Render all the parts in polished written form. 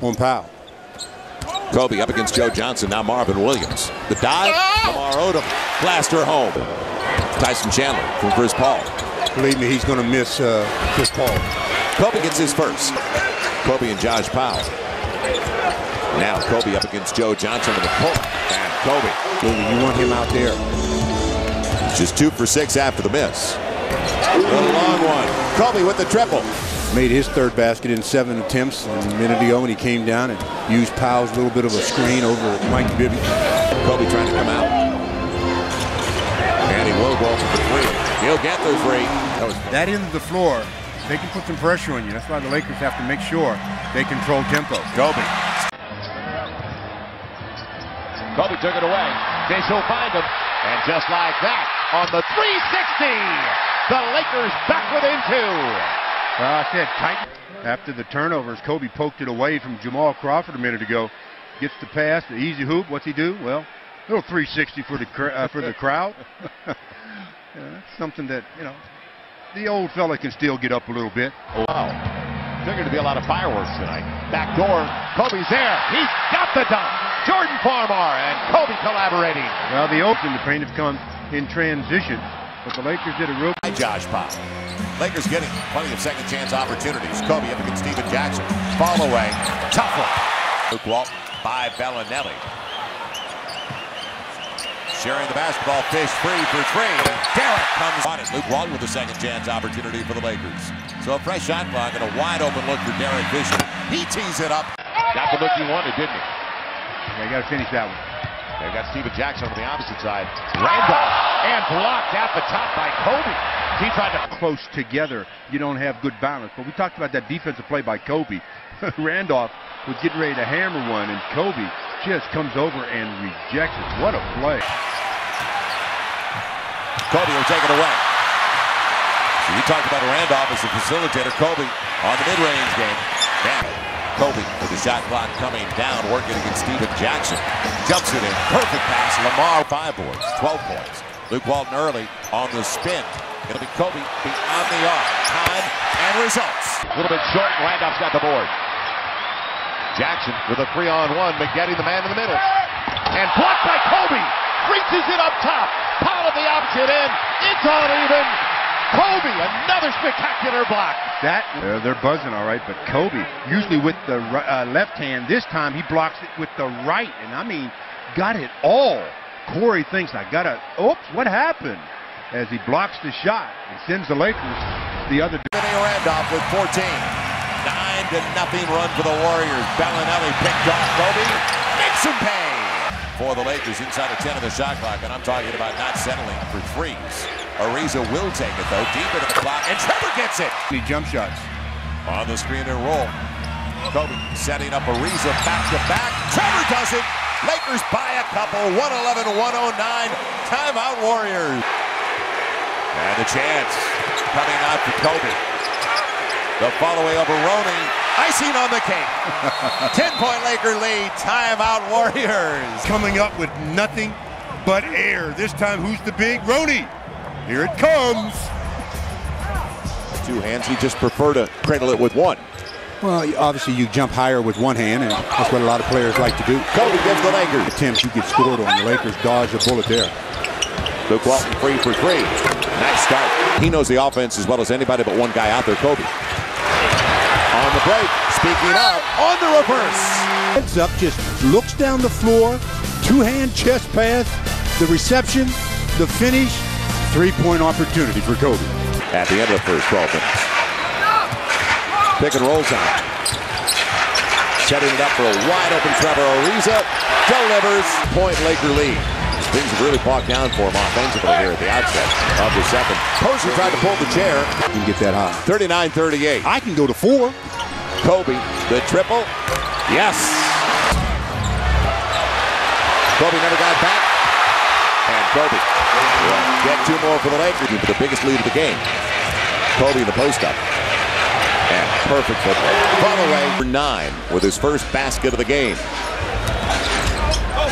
On Powell. Kobe up against Joe Johnson. Now Marvin Williams. The dive. Lamar Odom. Blaster home. Tyson Chandler from Chris Paul. Believe me, he's going to miss Chris Paul. Kobe gets his first. Kobe and Josh Powell. Now Kobe up against Joe Johnson with a pull. And Kobe. You want him out there. Just 2 for 6 after the miss. The long one. Kobe with the triple. Made his third basket in 7 attempts a minute ago when he came down and used Powell's little bit of a screen over Mike Bibby. Kobe trying to come out. And he will go for the 3. He'll get the 3. That end of the floor, they can put some pressure on you. That's why the Lakers have to make sure they control tempo. Kobe. Kobe took it away. Fish will find him. And just like that, on the 360, the Lakers back within 2. Well, I said tight. After the turnovers, Kobe poked it away from Jamal Crawford a minute ago. Gets the pass, the easy hoop. What's he do? Well, a little 360 for the crowd. That's something that, you know, the old fella can still get up a little bit. Wow. Figured to be a lot of fireworks tonight. Back door. Kobe's there. He's got the dunk. Jordan Farmar and Kobe collaborating. Well, the open the paint have come in transition, but the Lakers did a real. Josh Powell. Lakers getting plenty of second chance opportunities. Kobe up against Steven Jackson. Fall away. Tough one. Luke Walton by Bellinelli. Sharing the basketball. Fish free for 3. Derek comes on it. Luke Walton with a second chance opportunity for the Lakers. So a fresh shot clock and a wide open look for Derek Fisher. He tees it up. Got the look he wanted, didn't he? Yeah, you got to finish that one. They've got Steven Jackson on the opposite side. Randolph and blocked at the top by Kobe. He tried to close together. You don't have good balance. But we talked about that defensive play by Kobe. Randolph was getting ready to hammer one, and Kobe just comes over and rejects it. What a play. Kobe will take it away. So you talked about Randolph as a facilitator. Kobe on the mid-range game. Man, Kobe with the shot clock coming down, working against Steven Jackson. Jumps it in. Perfect pass. Lamar, 5 boards, 12 points. Luke Walton early on the spin. It'll be Kobe beyond the arc. Time and results. A little bit short. Randolph's got the board. Jackson with a 3-on-1. McGetty, the man in the middle. And blocked by Kobe. Reaches it up top. Powell at the opposite end. It's uneven. Kobe, another spectacular block. They're buzzing all right, but Kobe, usually with the left hand, this time he blocks it with the right, and I mean, got it all. Corey thinks, I got to, oops, what happened? As he blocks the shot and sends the Lakers the other. Randolph with 14. 9-0 run for the Warriors. Bellinelli picked off Kobe. Makes him pay for the Lakers inside of 10 of the shot clock, and I'm talking about not settling for 3s. Ariza will take it, though, deep into the clock, and Trevor gets it. He jump shots. On the screen and roll. Kobe setting up Ariza back-to-back. Trevor does it. Lakers by a couple. 111-109. Timeout Warriors. And the chance coming out for Kobe. The follow-away over Roney. Icing on the cake. 10-point Laker lead. Timeout Warriors. Coming up with nothing but air. This time, who's the big? Roney. Here it comes. 2 hands. He just prefer to cradle it with 1. Well, obviously you jump higher with 1 hand, and that's what a lot of players like to do. Kobe gives the Lakers. Attempts you get scored on. The Lakers dodge a bullet there. Luke Walton free for 3. Nice start. He knows the offense as well as anybody but one guy out there, Kobe. On the break, speaking of, on the reverse. Heads up, just looks down the floor, 2-hand chest pass, the reception, the finish, 3-point opportunity for Kobe. At the end of the first 12 minutes. Pick and roll time. Setting it up for a wide open Trevor Ariza. Delivers. Point Laker lead. Things have really blocked down for him offensively here at the outset of the second. Posey tried to pull the chair. Can get that high. 39-38. I can go to 4. Kobe, the triple. Yes. Kobe never got back. And Kobe will get 2 more for the Lakers for the biggest lead of the game. Kobe in the post-up. And perfect football. Follow away for 9 with his first basket of the game.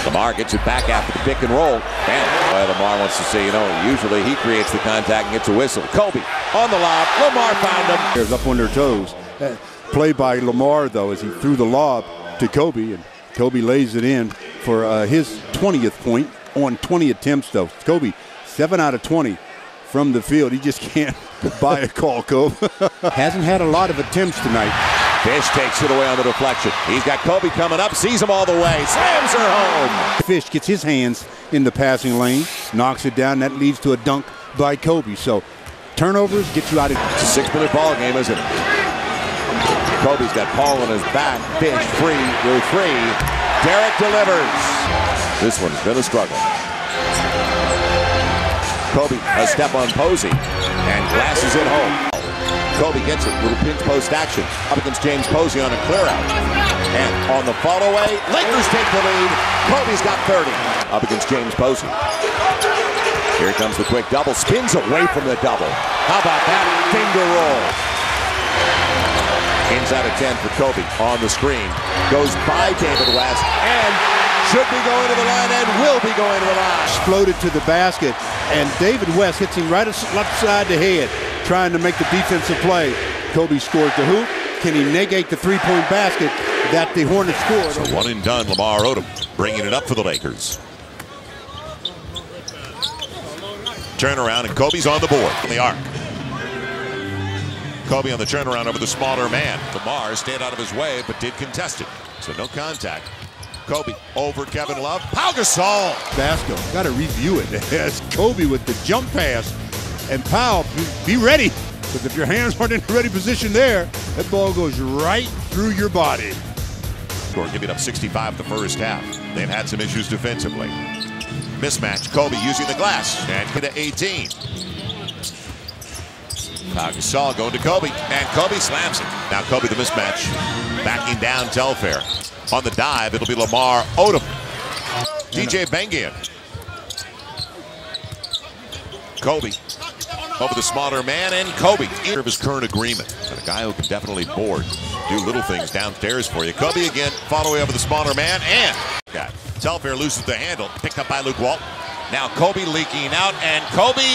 Lamar gets it back after the pick and roll. And Lamar wants to say, you know, usually he creates the contact and gets a whistle. Kobe on the lob. Lamar found him. Up on their toes. play by Lamar, though, as he threw the lob to Kobe, and Kobe lays it in for his 20th point on 20 attempts, though. Kobe, 7 out of 20 from the field. He just can't buy a call, Kobe. Hasn't had a lot of attempts tonight. Fish takes it away on the deflection. He's got Kobe coming up, sees him all the way, slams her home. Fish gets his hands in the passing lane, knocks it down. That leads to a dunk by Kobe. So turnovers get you out of. It's a 6-minute ball game, isn't it? Kobe's got Paul on his back. Fish free with 3. Derek delivers. This one's been a struggle. Kobe a step on Posey and glasses it home. Kobe gets it, little pinch post action up against James Posey on a clear out. And on the follow away, Lakers take the lead. Kobe's got 30 up against James Posey. Here comes the quick double, spins away from the double. How about that finger roll? Inside of 10 for Kobe on the screen. Goes by David West and should be going to the line and will be going to the line. Exploded to the basket, and David West hits him right upside the head, trying to make the defensive play. Kobe scored the hoop. Can he negate the three-point basket that the Hornets scored? So one and done, Lamar Odom bringing it up for the Lakers. Turnaround, and Kobe's on the board from the arc. Kobe on the turnaround over the smaller man. Lamar stayed out of his way, but did contest it. So no contact. Kobe over Kevin Love. Pau Gasol. Basco, got to review it. As Kobe with the jump pass. And Pau, be ready. Because if your hands aren't in the ready position there, that ball goes right through your body. Score giving up 65 the first half. They've had some issues defensively. Mismatch. Kobe using the glass. And to 18. Pau Gasol going to Kobe. And Kobe slams it. Now Kobe the mismatch. Backing down Telfair. On the dive, it'll be Lamar Odom. DJ Bengian. Kobe over the smaller man, and Kobe in his current agreement. And a guy who can definitely board, do little things downstairs for you. Kobe again, follow away over the smaller man, and Telfair loses the handle, picked up by Luke Walton. Now Kobe leaking out, and Kobe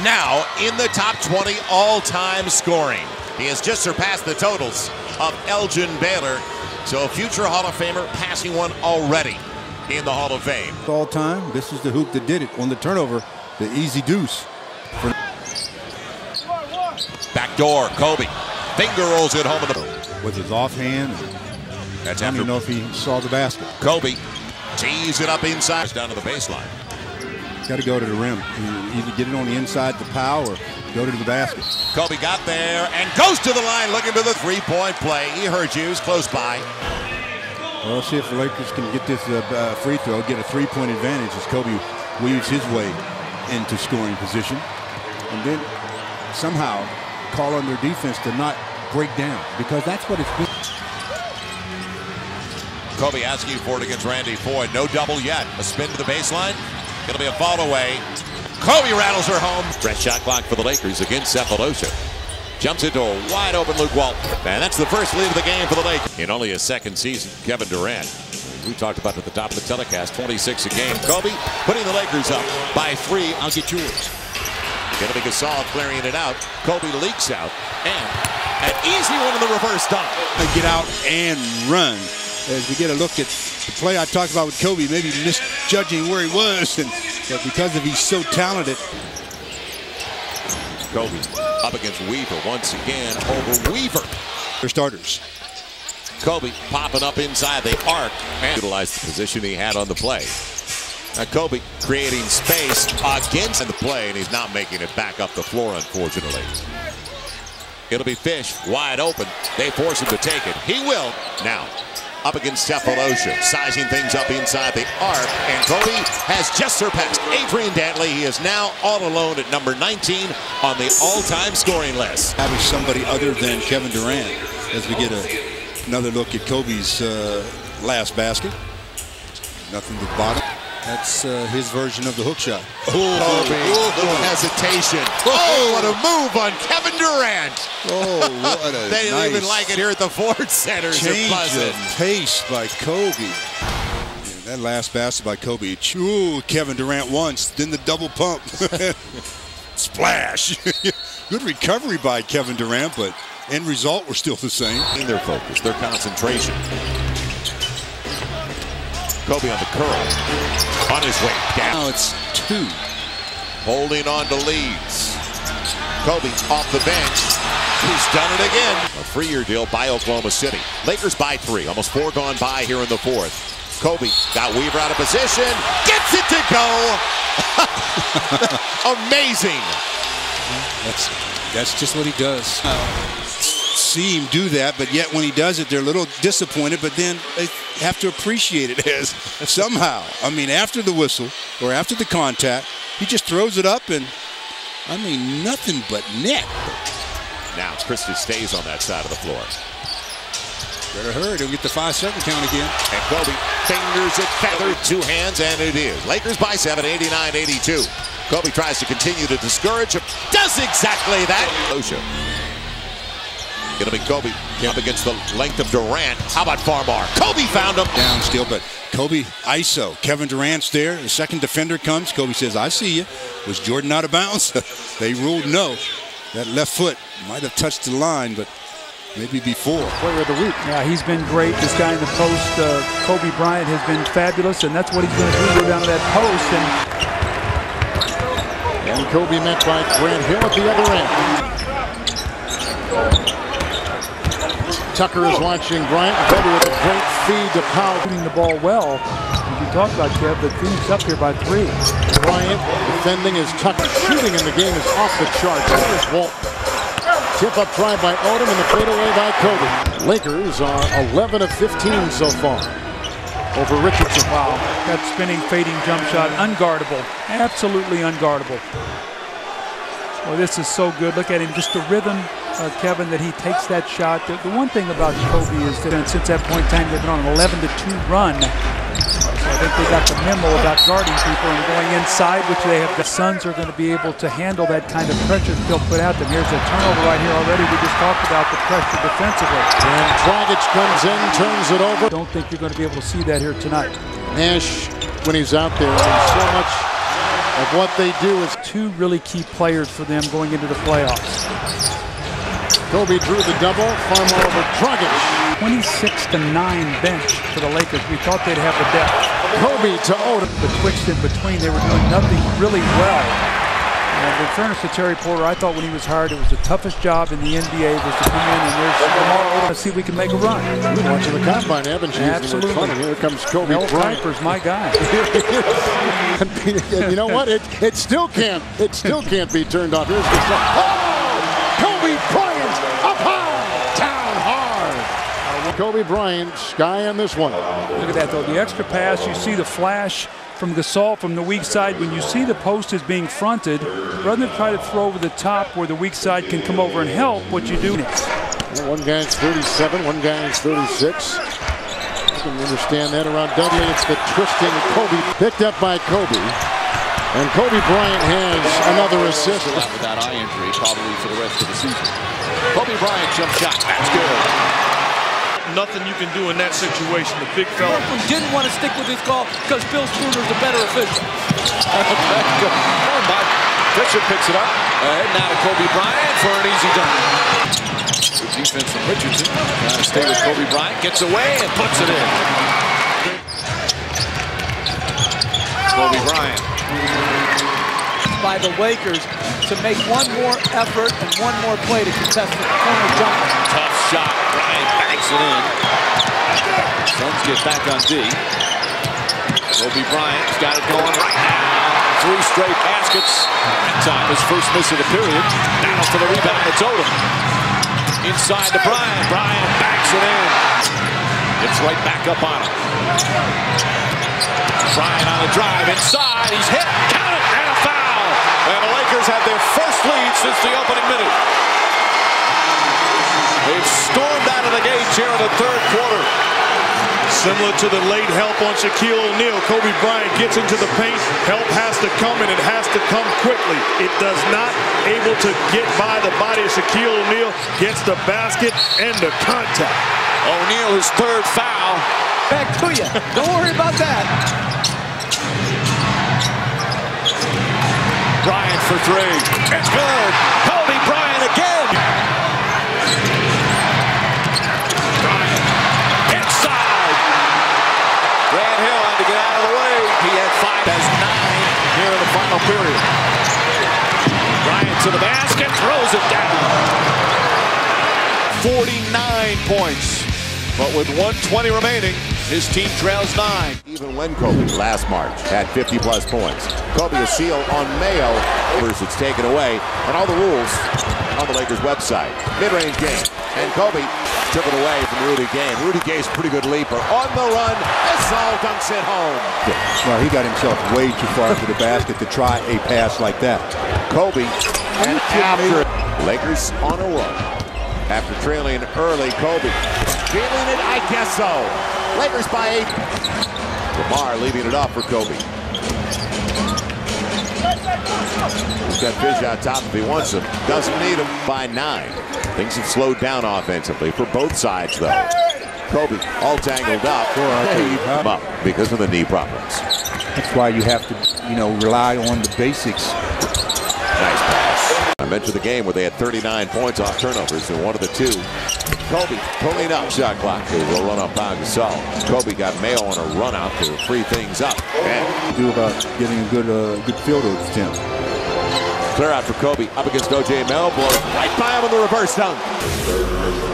now in the top 20 all-time scoring. He has just surpassed the totals of Elgin Baylor. So a future Hall of Famer passing one already in the Hall of Fame. All time, this is the hoop that did it on the turnover, the easy deuce. Back door, Kobe. Finger rolls it home in the with his offhand. That's I don't even know if he saw the basket. Kobe tees it up inside, down to the baseline. Got to go to the rim. Either get it on the inside to Pau or go to the basket. Kobe got there and goes to the line looking for the three-point play. He heard you. He's close by. Well, see if the Lakers can get this free throw, get a three-point advantage as Kobe weaves his way into scoring position. And then somehow call on their defense to not break down, because that's what it's been. Kobe asking for it against Randy Foyd. No double yet. A spin to the baseline. It'll be a fall away. Kobe rattles her home. Fresh shot clock for the Lakers against Cephalosha. Jumps into a wide open Luke Walton. And that's the first lead of the game for the Lakers. In only his second season, Kevin Durant, we talked about at the top of the telecast, 26 a game. Kobe putting the Lakers up by 3. I'll get yours. Gonna be Gasol clearing it out. Kobe leaks out. And an easy one in the reverse dunk. Get out and run. As we get a look at the play I talked about with Kobe, maybe misjudging where he was, but because he's so talented. Kobe up against Weaver once again over Weaver. They're starters. Kobe popping up inside the arc and utilized the position he had on the play. Now Kobe creating space against the play, and he's not making it back up the floor, unfortunately. It'll be Fish wide open. They force him to take it. He will. Now up against Cephalosha, sizing things up inside the arc, and Kobe has just surpassed Adrian Dantley. He is now all alone at number 19 on the all-time scoring list. Having somebody other than Kevin Durant as we get another look at Kobe's last basket. Nothing but bottom. That's his version of the hook shot. Oh, little hesitation. Oh, what a move on Kevin Durant. Oh, what a They didn't even like it here at the Ford Center. Change of pace by Kobe. Yeah, that last basket by Kobe. Ooh, Kevin Durant once, then the double pump. Splash. Good recovery by Kevin Durant, but End result, we're still the same. Their focus, their concentration. Kobe on the curl. On his way down. Now it's 2. Holding on to leads. Kobe off the bench. He's done it again. A 3-year deal by Oklahoma City. Lakers by 3. Almost 4 gone by here in the 4th. Kobe got Weaver out of position. Gets it to go. Amazing. That's just what he does. See him do that, but yet when he does it, they're a little disappointed, but then they have to appreciate it as somehow. I mean, after the whistle or after the contact, he just throws it up and, I mean, nothing but net. Now Christie stays on that side of the floor. Better hurry, he'll get the 5-second count again. And Kobe fingers it feathered, 2 hands, and it is. Lakers by 7, 89-82. Kobe tries to continue to discourage him. Does exactly that. Gonna be Kobe up against the length of Durant. How about Farmar? Kobe found him. Down still, but Kobe ISO. Kevin Durant's there. The second defender comes. Kobe says, I see you. Was Jordan out of bounds? They ruled no. That left foot might have touched the line, but maybe before. Player of the week. Yeah, he's been great. This guy in the post, Kobe Bryant, has been fabulous, and that's what he's going to do, go down to that post. And Kobe met by Grant Hill at the other end. Tucker is watching Bryant. Kobe with a great feed to Powell. Shooting the ball well. You talked about Kev, but Phoenix up here by 3. Bryant defending as Tucker. Shooting in the game is off the charts. Here's Walt. Tip up try by Odom and the fadeaway by Kobe. Lakers are 11 of 15 so far over Richardson. Wow, that spinning, fading jump shot, unguardable. Absolutely unguardable. Well, this is so good. Look at him, just the rhythm, Kevin, that he takes that shot. The one thing about Kobe is that since that point in time, they've been on an 11-2 run. So I think they got the memo about guarding people and going inside, which they have. The Suns are going to be able to handle that kind of pressure that they'll put out them. Here's a turnover right here already. We just talked about the pressure defensively. And Dragic comes in, turns it over. Don't think you're going to be able to see that here tonight. Nash, when he's out there, so much of what they do is 2 really key players for them going into the playoffs. Kobe drew the double, Farmar over Dragic. 26-9 bench for the Lakers. We thought they'd have the depth. Kobe to Odom. Betwixt in between, they were doing nothing really well. And in fairness to Terry Porter, I thought when he was hired, it was the toughest job in the NBA was to come in and there's Lamar Odom to see if we can make a run. You're watching the combine, haven't you? Absolutely. Here comes Kobe Bryant. Piper's my guy. You know what? It still can't be turned off. Here's the shot. Oh! Kobe Bryant up high, down hard. Kobe Bryant, sky on this one. Look at that though, the extra pass. You see the flash from Gasol from the weak side. When you see the post is being fronted, rather than try to throw over the top where the weak side can come over and help, what you do next. Well, one guy's 37, one guy's 36. You can understand that around Dudley. It's the twisting Kobe, picked up by Kobe. And Kobe Bryant has another assist. With that eye injury, probably for the rest of the season. Kobe Bryant jump shot, that's good. Nothing you can do in that situation. The big fella didn't want to stick with his call because Bill Spooner's a better official. Fisher picks it up. And now to Kobe Bryant for an easy dunk. Good defense from Richardson. Trying to stay with Kobe Bryant. Gets away and puts it in. Kobe Bryant. By the Lakers to make one more effort and one more play to contest the corner jumper. Tough shot. Bryant banks it in. Suns get back on D. Kobe Bryant's got it going right now. 3 straight baskets. That time his first miss of the period. Now for the rebound, it's Odom. Inside to Bryant. Bryant backs it in. Gets right back up on him. Bryant on the drive inside. He's hit. Count it. And a foul. And the Lakers have their first lead since the opening minute. They've stormed out of the gates here in the 3rd quarter. similar to the late help on Shaquille O'Neal. Kobe Bryant gets into the paint. Help has to come, and it has to come quickly. It does not able to get by the body of Shaquille O'Neal. Gets the basket and the contact. O'Neal, his 3rd foul. Back to you. Don't worry about that. Bryant for 3. It's good. Kobe Bryant again. period. Bryant to the basket, throws it down. 49 points, but with 1:20 remaining, his team trails 9. Even when Kobe last March had 50-plus points. Kobe a seal on Mayo. It's taken away, and all the rules on the Lakers website. Mid-range game, and Kobe took it away from Rudy Gay. Rudy Gay's a pretty good leaper. On the run, Gasol dunks it home. Well, he got himself way too far to the basket to try a pass like that. Kobe, and after Lakers on a run. After trailing early, Kobe feeling it, I guess so. Lakers by 8. Lamar leaving it off for Kobe. He's got Fish out top if he wants him. Doesn't need him by 9. Things have slowed down offensively for both sides, though. Kobe all tangled up. Up because of the knee problems. That's why you have to, rely on the basics. Nice pass. I mentioned the game where they had 39 points off turnovers, and one of the two. Kobe pulling up. Shot clock. They will run off Pau Gasol. Kobe got Mayo on a run out to free things up. And do about getting a good field attempt. Clear out for Kobe up against O.J. Mayo. Blows right by him on the reverse dunk.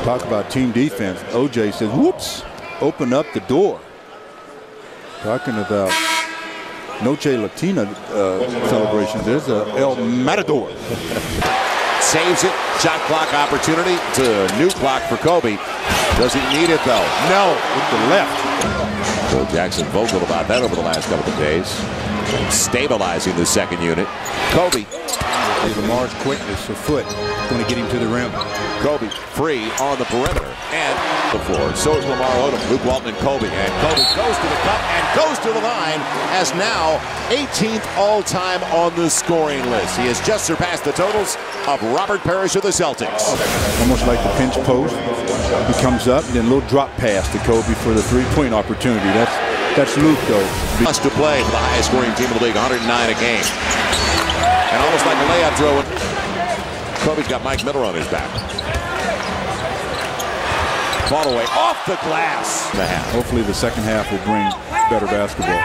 Talk about team defense. O.J. says, whoops, open up the door. Talking about Noche Latina celebrations. There's a El Matador. Saves it. Shot clock opportunity. It's a new clock for Kobe. Does he need it, though? No, with the left. Phil Jackson vocal about that over the last couple of days. Stabilizing the second unit. Kobe. Lamar's quickness of foot is going to get him to the rim. Kobe free on the perimeter and the floor. So is Lamar Odom, Luke Walton, and Kobe. And Kobe goes to the cup and goes to the line as now 18th all-time on the scoring list. He has just surpassed the totals of Robert Parrish of the Celtics. Almost like the pinch post. He comes up, and then a little drop pass to Kobe for the three-point opportunity. That's Luke, though. Must to play for the highest scoring team in the league, 109 a game. And almost like a layup throw. Kobe's got Mike Miller on his back. Ball away off the glass. Hopefully the second half will bring better basketball.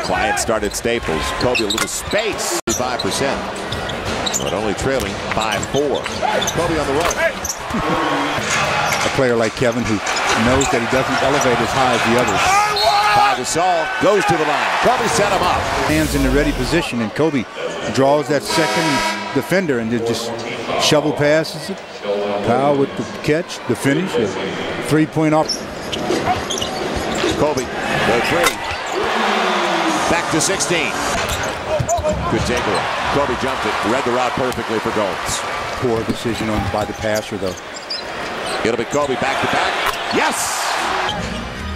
Quiet started Staples. Kobe a little space. 5%. But only trailing by 4. Kobe on the run. A player like Kevin who knows that he doesn't elevate as high as the others. Pau Gasol goes to the line. Kobe set him up. Hands in the ready position, and Kobe draws that second defender and just shovel passes it. Pau with the catch, the finish, the three-point up. Kobe, the 3. Back to 16. Good takeaway. Kobe jumped it, read the route perfectly for goals. Poor decision by the passer, though. It'll be Kobe back to back. Yes!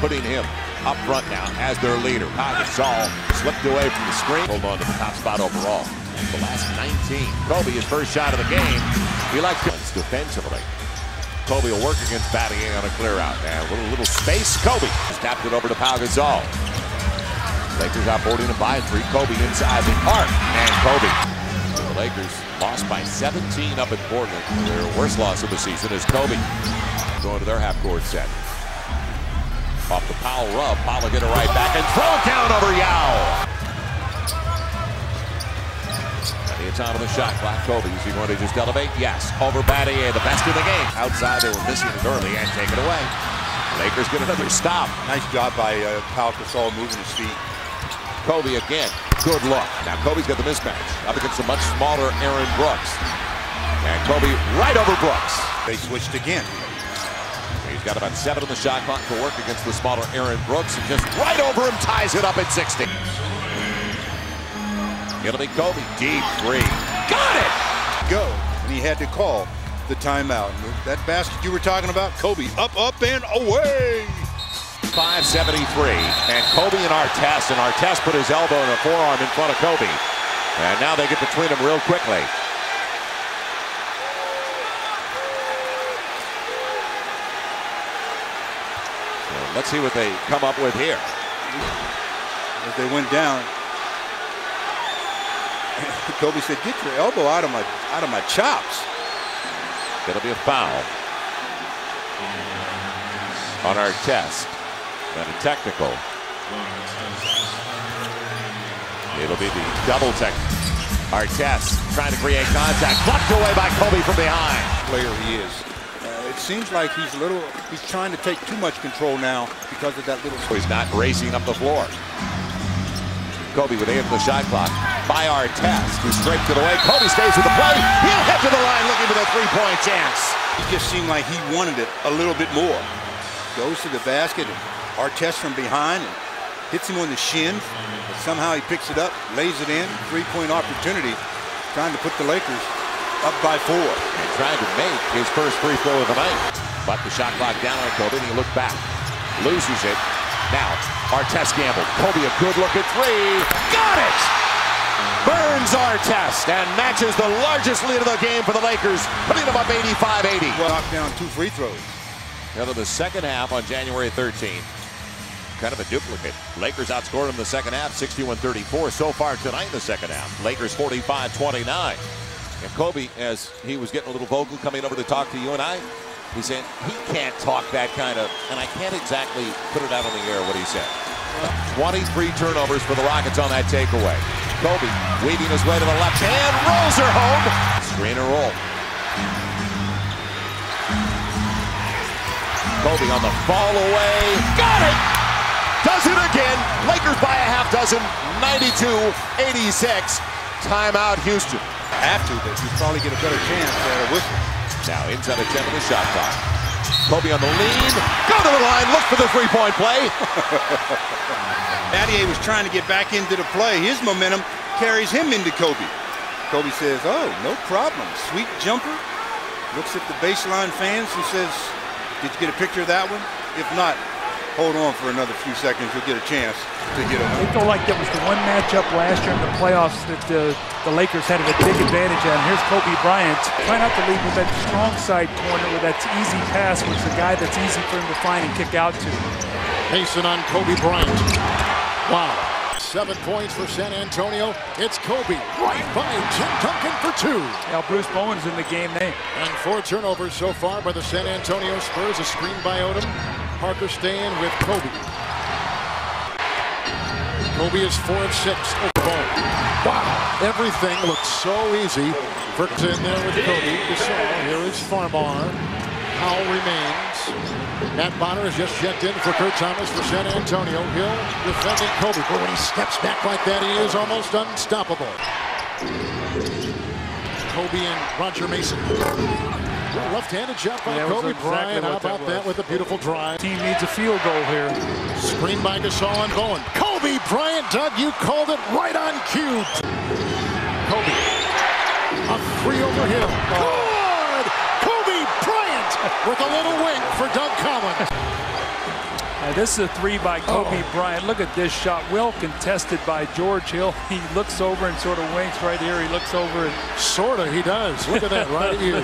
Putting him up front now as their leader. Pau Gasol slipped away from the screen. Hold on to the top spot overall. The last 19. Kobe, his first shot of the game. He likes it defensively. Kobe will work against Battier on a clear out. And a little space. Kobe just tapped it over to Pau Gasol. Lakers outboarding him by 3. Kobe inside the arc. And Kobe. The Lakers lost by 17 up in Portland. Their worst loss of the season is Kobe going to their half-court set. Off the Powell rub. Powell will get it right back and throw it down over Yao. Plenty of time on the shot clock. Kobe, is he going to just elevate? Yes. Over Battier, the best in the game. Outside, they were missing it early and take it away. Lakers get another stop. Nice job by Pau Gasol moving his feet. Kobe again. Good look. Now Kobe's got the mismatch up against a much smaller Aaron Brooks. And Kobe right over Brooks. They switched again. He's got about 7 on the shot clock to work against the smaller Aaron Brooks, and just right over him ties it up at 60. It'll be Kobe, deep 3. Got it! Go, and he had to call the timeout. That basket you were talking about, Kobe, up, and away! 5:73, and Kobe and Artest put his elbow and a forearm in front of Kobe. And now they get between them real quickly. Let's see what they come up with here. As they went down, Kobe said, "Get your elbow out of my chops." It'll be a foul on Artest and a technical. It'll be the double tech. Artest trying to create contact. Plucked away by Kobe from behind. Player he is. It seems like he's trying to take too much control now because of that little. So he's not racing up the floor. Kobe with 8 on the shot clock. By Artest, who scraped it away. Kobe stays with the play. He'll head to the line looking for the three-point chance. It just seemed like he wanted it a little bit more. Goes to the basket, and Artest from behind and hits him on the shin. But somehow he picks it up, lays it in. Three-point opportunity, trying to put the Lakers up by 4. And trying to make his first free throw of the night. But the shot clock down on Kobe, and he looked back. Loses it. Now, Artest gambled. Kobe a good look at 3. Got it! Burns Artest and matches the largest lead of the game for the Lakers, putting them up 85-80. Knocked down 2 free throws. Now to the second half on January 13th. Kind of a duplicate. Lakers outscored them in the second half, 61-34 so far tonight in the second half. Lakers 45-29. And Kobe, as he was getting a little vocal coming over to talk to you and I, he said he can't talk that kind of, and I can't exactly put it out on the air what he said. 23 turnovers for the Rockets on that takeaway. Kobe weaving his way to the left hand, rolls her home. Screen and roll. Kobe on the fall away. Got it! Does it again. Lakers by a half dozen. 92-86. Timeout Houston. Have to, but you probably get a better chance at a whistle. Now inside a 10 of the shot clock. Kobe on the lead. Go to the line. Look for the three-point play. Adier was trying to get back into the play. His momentum carries him into Kobe. Kobe says, oh, no problem. Sweet jumper. Looks at the baseline fans and says, did you get a picture of that one? If not, hold on for another few seconds. You'll get a chance to get him. They felt like that was the one matchup last year in the playoffs that the Lakers had a big advantage at. And here's Kobe Bryant. Try not to lead with that strong side corner with that easy pass, which is a guy that's easy for him to find and kick out to. Mason on Kobe Bryant. Wow. 7 points for San Antonio. It's Kobe right by Tim Duncan for 2. Now Bruce Bowen's in the game there. And 4 turnovers so far by the San Antonio Spurs. A screen by Odom. Parker staying with Kobe. Kobe is 4 of 6 over Bowen. Wow. Everything looks so easy. Burke's in there with Kobe. Gasol. Here is Farmar. Powell remains. Matt Bonner has just checked in for Kurt Thomas for San Antonio. Hill defending Kobe. But when he steps back like that, he is almost unstoppable. Kobe and Roger Mason. Left-handed shot by Kobe Bryant. How about that with a beautiful drive? Team needs a field goal here. Screen by Gasol and Bowen. Kobe Bryant, Doug, you called it right on cue. Kobe. A 3 over Hill. Good! Kobe Bryant with a little wink for Doug Collins. Now this is a 3 by Kobe Bryant. Look at this shot. Well contested by George Hill. He looks over and sort of winks right here. He looks over and... Sort of, he does. Look at that right here.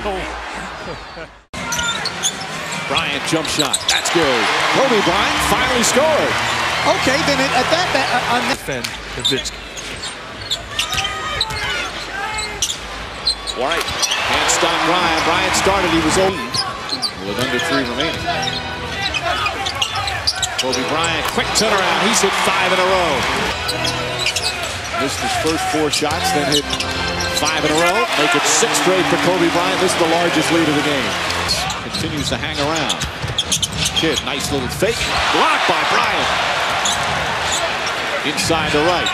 Bryant jump shot. That's good. Kobe Bryant finally scored. Okay, then at that defend Kavitsky. All right. Can't stop Bryant. Bryant started. He was open with under 3 remaining. Kobe Bryant, quick turnaround. He's hit 5 in a row. Missed his first 4 shots, then hit 5 in a row. Make it 6 straight for Kobe Bryant. This is the largest lead of the game. Continues to hang around. Kidd, nice little fake. Blocked by Bryant. Inside the right.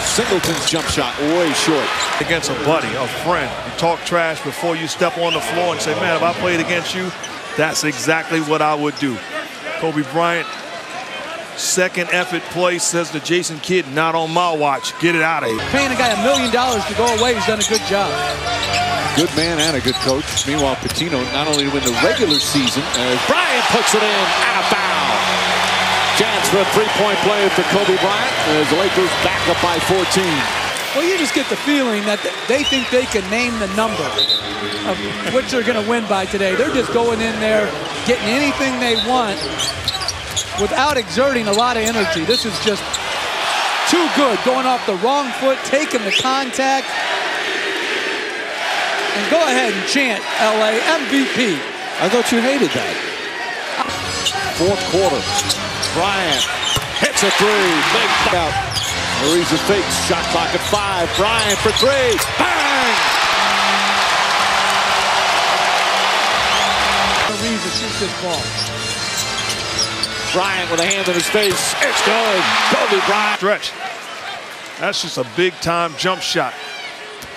Singleton's jump shot way short. Against a buddy, a friend. You talk trash before you step on the floor and say, man, if I played against you, that's exactly what I would do. Kobe Bryant, second effort play, says to Jason Kidd, not on my watch. Get it out of here. paying a guy $1 million to go away, he's done a good job. Good man and a good coach. Meanwhile, Pitino not only to win the regular season, as Bryant puts it in, out of bounds. Chance for a 3-point play for Kobe Bryant as the Lakers back up by 14. Well, you just get the feeling that they think they can name the number of which they're going to win by today. They're just going in there, getting anything they want without exerting a lot of energy. This is just too good, going off the wrong foot, taking the contact. And go ahead and chant, LA, MVP. I thought you hated that. Fourth quarter. Bryant hits a 3. Big out. Ariza fakes. Shot clock at 5. Bryant for 3. Bang! Ariza shoots this ball. Bryant with a hand in his face. It's good. Kobe Bryant. Stretch. That's just a big-time jump shot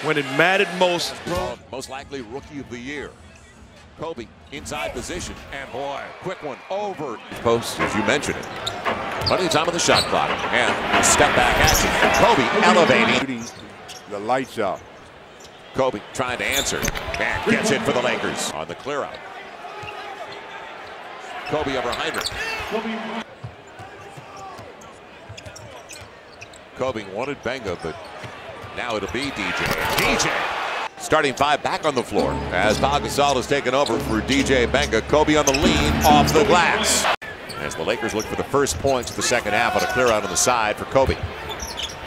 when it mattered most. Most likely rookie of the year. Kobe inside position, and boy, quick one over post, as you mentioned it. Plenty of time on the shot clock, and step back action. Kobe elevating the lights out. Kobe trying to answer, and gets it for the Lakers on the clear out. Kobe over Heinrich. Kobe wanted Benga, but now it'll be DJ. DJ! Starting 5 back on the floor as Pau Gasol has taken over for DJ Benga. Kobe on the lean off the glass. As the Lakers look for the first points of the second half on a clear out on the side for Kobe.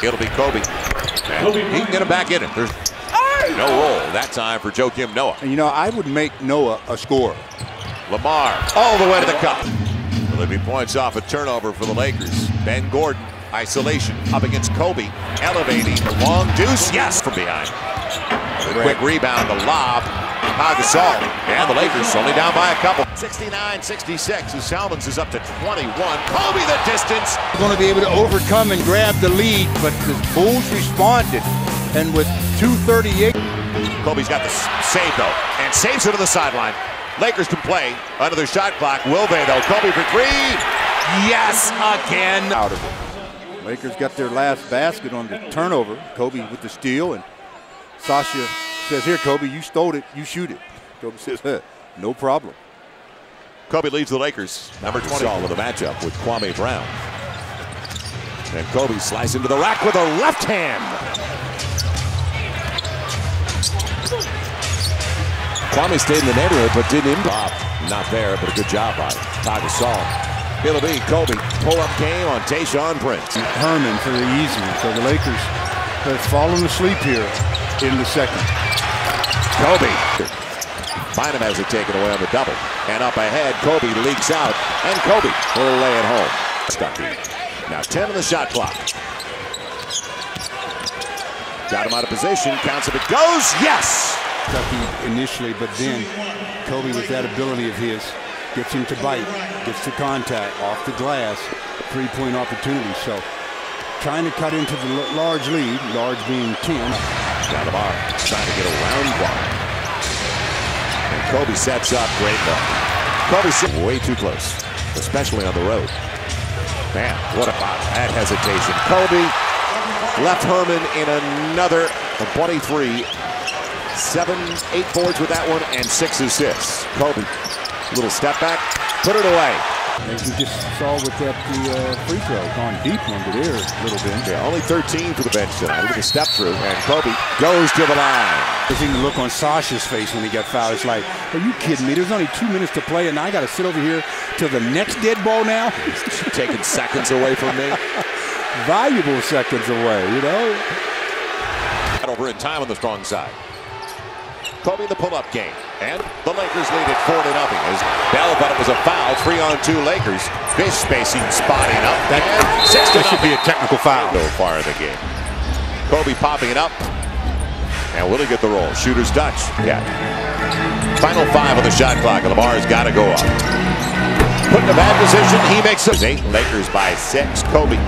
It'll be Kobe. And he can get him back in it. There's no roll that time for Joakim Noah. And you know, I would make Noah a scorer. Lamar all the way to the cup. There'll be points off a turnover for the Lakers. Ben Gordon, isolation up against Kobe. Elevating the long deuce. Yes, from behind. A quick rebound, the lob. Pau Gasol. And the Lakers only down by a couple. 69-66 as Salmons is up to 21. Kobe the distance. Going to be able to overcome and grab the lead, but the Bulls responded. And with 2:38. Kobe's got the save though, and saves it to the sideline. Lakers can play under their shot clock. Will they though? Kobe for 3. Yes, again. Out of it. Lakers got their last basket on the turnover. Kobe with the steal, and Sasha says, "Here, Kobe, you stole it. You shoot it." Kobe says, "No problem." Kobe leads the Lakers. Number 20 with a matchup with Kwame Brown. And Kobe slicing to the rack with a left hand. Kwame stayed in the neighborhood but didn't inbound. Not there, but a good job by Pau Gasol. It'll be Kobe. Pull-up game on Tayshaun Prince. Herman for the easy. So the Lakers have fallen asleep here in the second. Kobe. Bynum has it taken away on the double. And up ahead, Kobe leaks out. And Kobe will lay it home. Stucky. Now 10 on the shot clock. Got him out of position. Counts if it goes. Yes! Stucky initially, but then Kobe, with that ability of his, gets him to bite, gets to contact, off the glass, 3-point opportunity. So trying to cut into the large lead, large being 10. Now Lamar trying to get around one. And Kobe sets up, great ball. Kobe sitting way too close, especially on the road. Man, what about that hesitation. Kobe left Herman in another 23. 7, 8 boards with that one, and 6 assists. Kobe, little step back, put it away. As you just saw with that free throw, gone deep under there a little bit. Yeah, only 13 for the bench tonight. Look at the step through, and Kobe goes to the line. I think the look on Sasha's face when he got fouled, it's like, are you kidding me? There's only 2 minutes to play, and I got to sit over here till the next dead ball now? Taking seconds away from me. Valuable seconds away, you know? Over in time on the strong side. Kobe in the pull-up game, and the Lakers lead it 4-0 as Bell thought it was a foul. 3-on-2 Lakers. Fish spacing, spotting up. That should be a technical foul. So far in the game. Kobe popping it up, and will he get the roll? Shooter's touch. Yeah. Final 5 on the shot clock, and Lamar's got to go up. Put in a bad position. He makes it. 8 Lakers by 6. Kobe.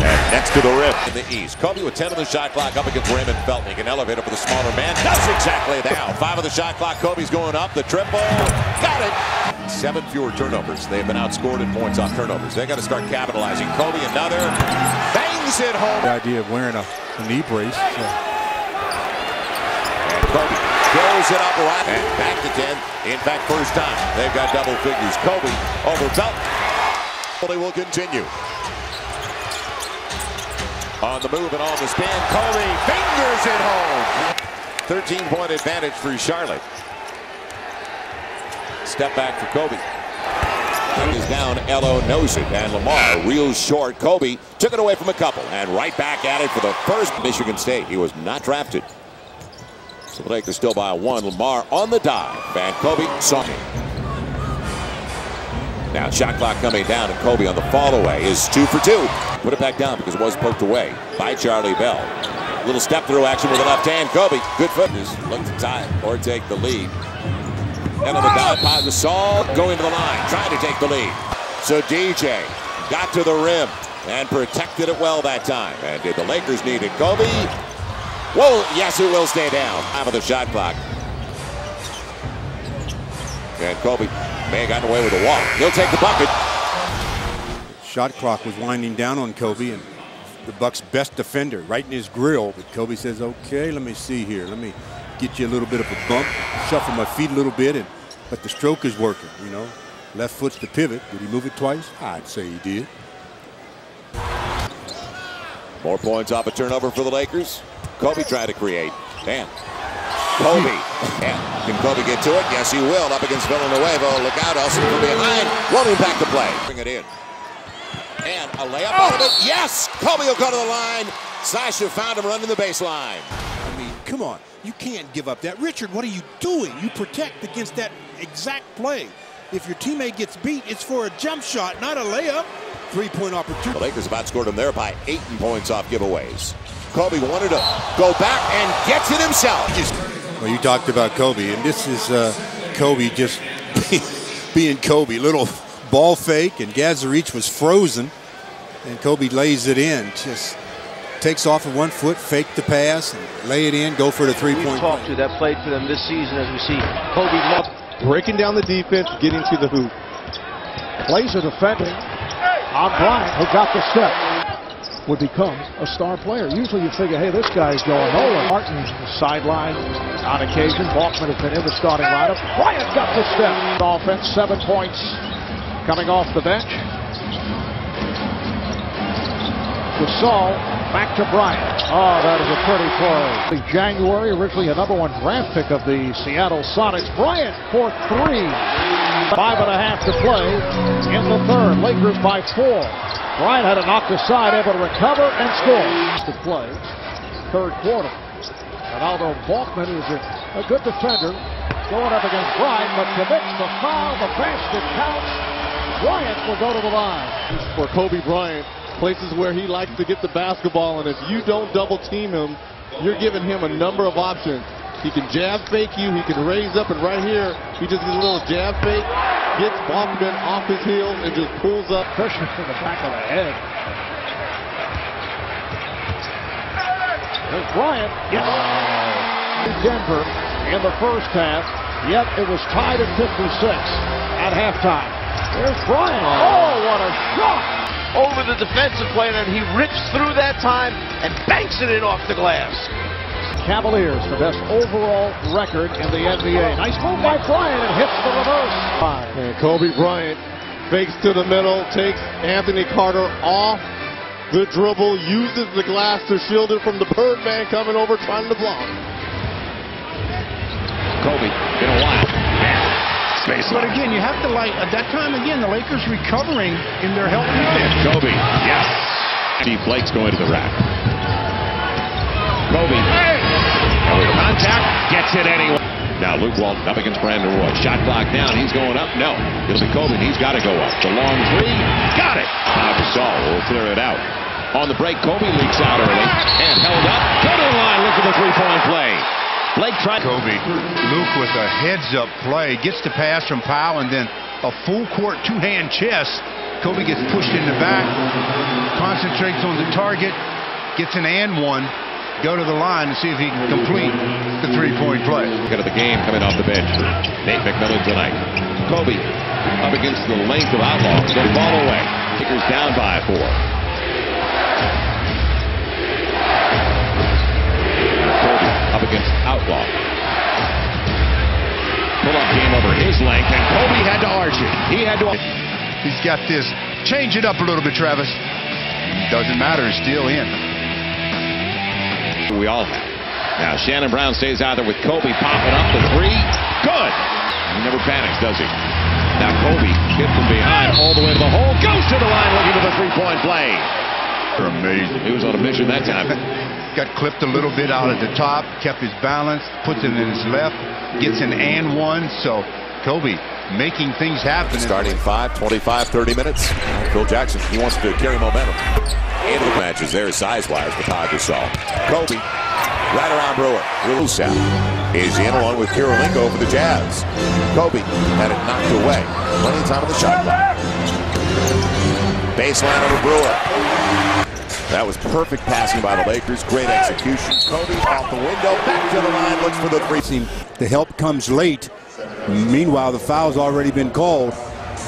And next to the rim in the East. Kobe with 10 on the shot clock up against Raymond Felton. He can elevate it for the smaller man. Does exactly that. 5 on the shot clock. Kobe's going up. The triple. Got it. 7 fewer turnovers. They've been outscored in points off turnovers. They got to start capitalizing. Kobe another. Bangs it home. The idea of wearing a knee brace. So. And Kobe throws it up right. And back to 10. In fact, first time they've got double figures. Kobe over Felton. They will continue. On the move and on the spin, Kobe fingers it home. 13-point advantage for Charlotte. Step back for Kobe. Is down, Elo knows it, and Lamar reels short. Kobe took it away from a couple, and right back at it for the first. Michigan State, he was not drafted. So the Lakers still by 1. Lamar on the dive, and Kobe saw him. Now shot clock coming down, and Kobe on the fall away is 2 for 2. Put it back down because it was poked away by Charlie Bell. Little step through action with the left hand. Kobe, good fitness. Look to tie or take the lead. And on the down by Gasol, going to the line, trying to take the lead. So DJ got to the rim and protected it well that time. And did the Lakers need it? Kobe. Whoa, yes, it will stay down. Out of the shot clock. And Kobe may have gotten away with a walk. He'll take the bucket. Shot clock was winding down on Kobe, and the Bucks' best defender right in his grill. But Kobe says, okay, let me see here. Let me get you a little bit of a bump, shuffle my feet a little bit, but the stroke is working, you know. Left foot's the pivot. Did he move it twice? I'd say he did. More points off a turnover for the Lakers. Kobe tried to create. Man. Kobe. Yeah. Can Kobe get to it? Yes, he will. Up against Villanueva. Look out, Elson from behind. Rolling back to play. Bring it in. And a layup out of it. Yes! Kobe will go to the line. Sasha found him running the baseline. I mean, come on. You can't give up that. Richard, what are you doing? You protect against that exact play. If your teammate gets beat, it's for a jump shot, not a layup. 3-point opportunity. The Lakers have outscored him there by 8 points off giveaways. Kobe wanted to go back and gets it himself. Well, you talked about Kobe, and this is Kobe just being Kobe. Little ball fake, and Gazarich was frozen, and Kobe lays it in. Just takes off with 1 foot, fake the pass, and lay it in, go for the 3-point. We've talked to that played for them this season, as we see Kobe breaking down the defense, getting to the hoop. Plays a defending on Bryant, who got the step. Would become a star player. Usually you figure, hey, this guy's going nowhere. Martin sideline on occasion. Balkman has been in the starting lineup. Bryant got the step. Offense, 7 points coming off the bench. Gasol back to Bryant. Oh, that is a pretty play. January, originally a #1 draft pick of the Seattle Sonics. Bryant for 3. 5.5 to play in the third. Lakers by 4. Bryant had it knocked aside, able to recover and score. To play, third quarter. Ronaldo Balkman is a good defender, going up against Bryant, but commits the foul. The basket counts. Bryant will go to the line. For Kobe Bryant, places where he likes to get the basketball, and if you don't double team him, you're giving him a number of options. He can jab fake you, he can raise up, and right here, he just gets a little jab fake, gets Balkman off his heels, and just pulls up. Pressure to the back of the head. There's Bryant. Yes. Denver in the first half, yet it was tied at 56 at halftime. There's Bryant. Oh, what a shot! over the defensive player, and he rips through that time and banks it in off the glass. Cavaliers, the best overall record in the NBA. Nice move by Bryant and hits the reverse. And Kobe Bryant fakes to the middle, takes Anthony Carter off the dribble, uses the glass to shield it from the Birdman coming over trying to block. Kobe in a while. But again, you have to at that time again, the Lakers recovering in their health defense. Kobe, yes. Steve Blake's going to the rack. Kobe. And with contact, gets it anyway. Now Luke Walton up against Brandon Roy. Shot clock down. He's going up. No. It'll be Kobe. He's got to go up. The long three. Got it. Now Gasol will clear it out. On the break, Kobe leaks out early and held up. Go to the line. Look at the three-point play. Blake tried. Kobe. Luke with a heads-up play. Gets the pass from Powell and then a full-court two-hand chest. Kobe gets pushed in the back. Concentrates on the target. Gets an and one. Go to the line and see if he can complete the three-point play. Look at the game coming off the bench. Nate McMillan tonight. Kobe up against the length of Outlaw. Good ball away. Lakers down by 4. Kobe up against Outlaw. Pull-up game over his length, and Kobe had to arch it. He had to. He's got this. Change it up a little bit, Travis. Doesn't matter. It's still in. We all have. Now Shannon Brown stays out there with Kobe popping up the three. Good. He never panics, does he? Now Kobe hit from behind all the way to the hole. Goes to the line looking for the three-point play. They're amazing. He was on a mission that time. Got clipped a little bit out at the top. Kept his balance. Puts it in his left. Gets an and one. So Kobe making things happen. Starting 5, 25, 30 minutes. Phil Jackson, he wants to carry momentum into the matches there, size-wise, the Padres saw. Kobe, right around Brewer. Millsap is in along with Kirilenko for the Jazz. Kobe had it knocked away. Plenty of time on the shot clock. Baseline over Brewer. That was perfect passing by the Lakers. Great execution. Kobe off the window, back to the line, looks for the three. The help comes late. Meanwhile, the foul's already been called.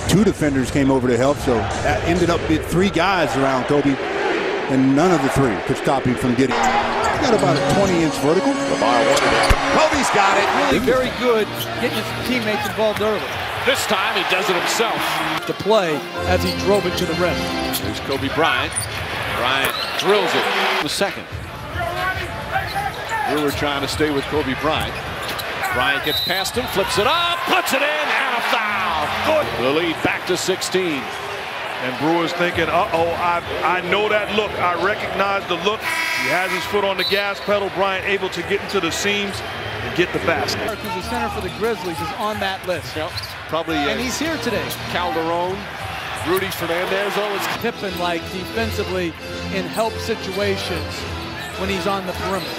2 defenders came over to help, so that ended up with 3 guys around Kobe, and none of the 3 could stop him from getting. He got about a 20-inch vertical. Kobe's got it. Really very good getting his teammates involved early. This time he does it himself. To play as he drove it to the rim. There's Kobe Bryant. Bryant drills it. The second. Brewer trying to stay with Kobe Bryant. Bryant gets past him, flips it up, puts it in, and a foul. Good. The lead back to 16. And Brewer's thinking, uh-oh, I know that look. I recognize the look. He has his foot on the gas pedal. Bryant able to get into the seams and get the basket. Who's the center for the Grizzlies is on that list. Yep. Probably. And he's here today. Calderon, Rudy Fernandez. Oh, it's Pippen like defensively in help situations when he's on the perimeter.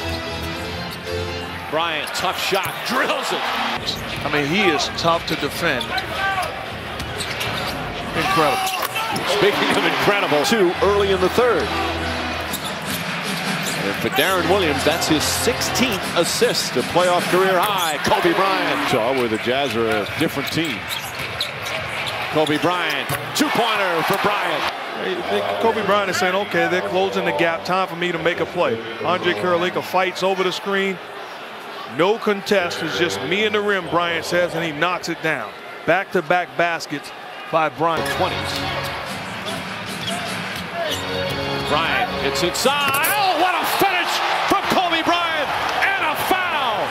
Bryant, tough shot, drills it. I mean, he is tough to defend. Incredible. Speaking of incredible, 2 early in the third. And for Darren Williams, that's his 16th assist, a playoff career high. Kobe Bryant. Shaw, where the Jazz are a different team. Kobe Bryant, 2-pointer for Bryant. Kobe Bryant is saying, okay, they're closing the gap. Time for me to make a play. Andre Kirilenko fights over the screen. No contest. It's just me and the rim, Bryant says, and he knocks it down. Back-to-back baskets by Bryant. 20s. Bryant gets inside. Oh, what a finish from Kobe Bryant. And a foul.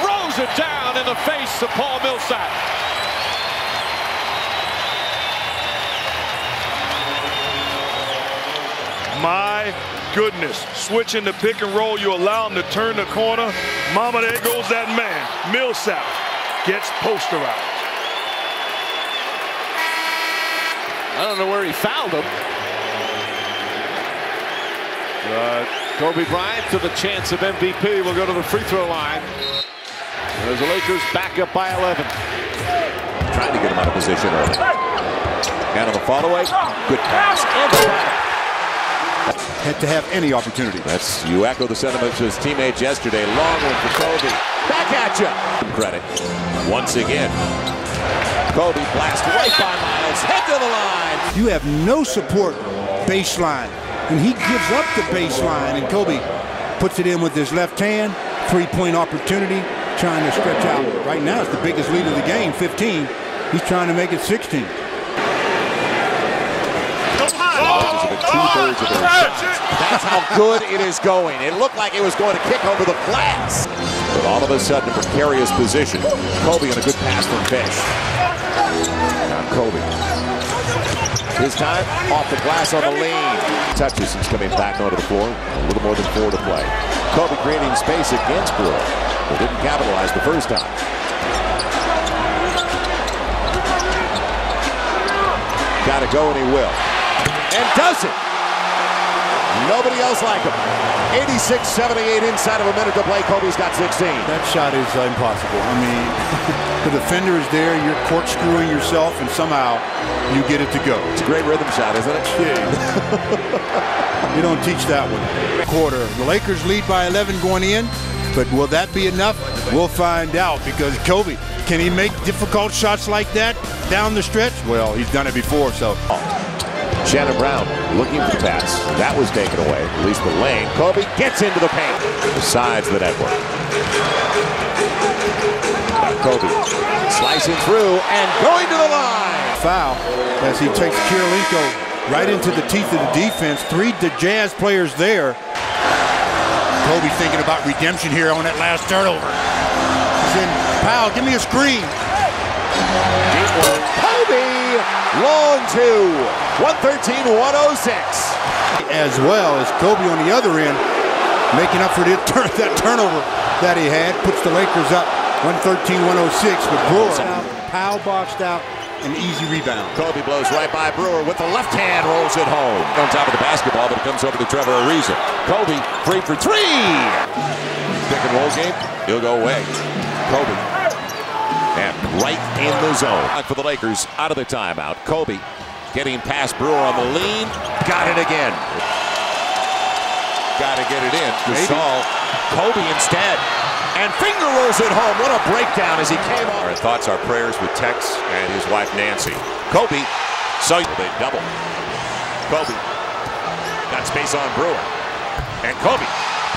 Throws it down in the face of Paul Millsap. My goodness. Switching the pick and roll, you allow him to turn the corner. Mama, there goes that man. Millsap gets posterized. I don't know where he fouled him. Kobe Bryant to the chance of MVP will go to the free throw line. As the Lakers back up by 11. Trying to get him out of position early. And on the follow-away, good pass. And the foul. Had to have any opportunity. That's, you echo the sentiments of his teammates yesterday. Long one for Kobe. Back at you. Credit. Once again. Kobe blasts right by Miles. Head to the line. You have no support baseline. And he gives up the baseline. And Kobe puts it in with his left hand. 3-point opportunity. Trying to stretch out. Right now, it's the biggest lead of the game, 15. He's trying to make it 16. Two-thirds of their shots. That's how good it is going. It looked like it was going to kick over the glass. But all of a sudden, a precarious position. Kobe on a good pass from Fish. Now Kobe. His time off the glass on the lean. Touches since coming back onto the floor. A little more than 4 to play. Kobe creating space against Brewer. But didn't capitalize the first time. Got to go, and he will. And does it. Nobody else like him. 86-78 inside of a minute to play. Kobe's got 16. That shot is impossible. I mean, the defender is there. You're corkscrewing yourself, and somehow you get it to go. It's a great rhythm shot, isn't it? Yeah. You don't teach that one. Quarter. The Lakers lead by 11 going in, but will that be enough? We'll find out, because Kobe, can he make difficult shots like that down the stretch? Well, he's done it before, so. Shannon Brown looking for the pass. That was taken away. At least the lane. Kobe gets into the paint. Besides the network. Now Kobe slicing through and going to the line. Foul as he takes Kirilenko right into the teeth of the defense. 3 Jazz players there. Kobe thinking about redemption here on that last turnover. He's in, Powell, give me a screen. Kobe, long 2. 113-106. As well as Kobe on the other end, making up for that turnover that he had, puts the Lakers up 113-106, but Brewer Powell boxed out, an easy rebound. Kobe blows right by Brewer with the left hand, rolls it home. On top of the basketball, but it comes over to Trevor Ariza. Kobe, free for three. Pick and roll game, he'll go away. Kobe, and right in the zone. For the Lakers, out of the timeout. Kobe getting past Brewer on the lean. Got it again. Got to get it in. Gasol, Kobe instead. And finger rolls it home. What a breakdown as he came on. Our thoughts, our prayers with Tex and his wife Nancy. Kobe, so they double. Kobe got space on Brewer. And Kobe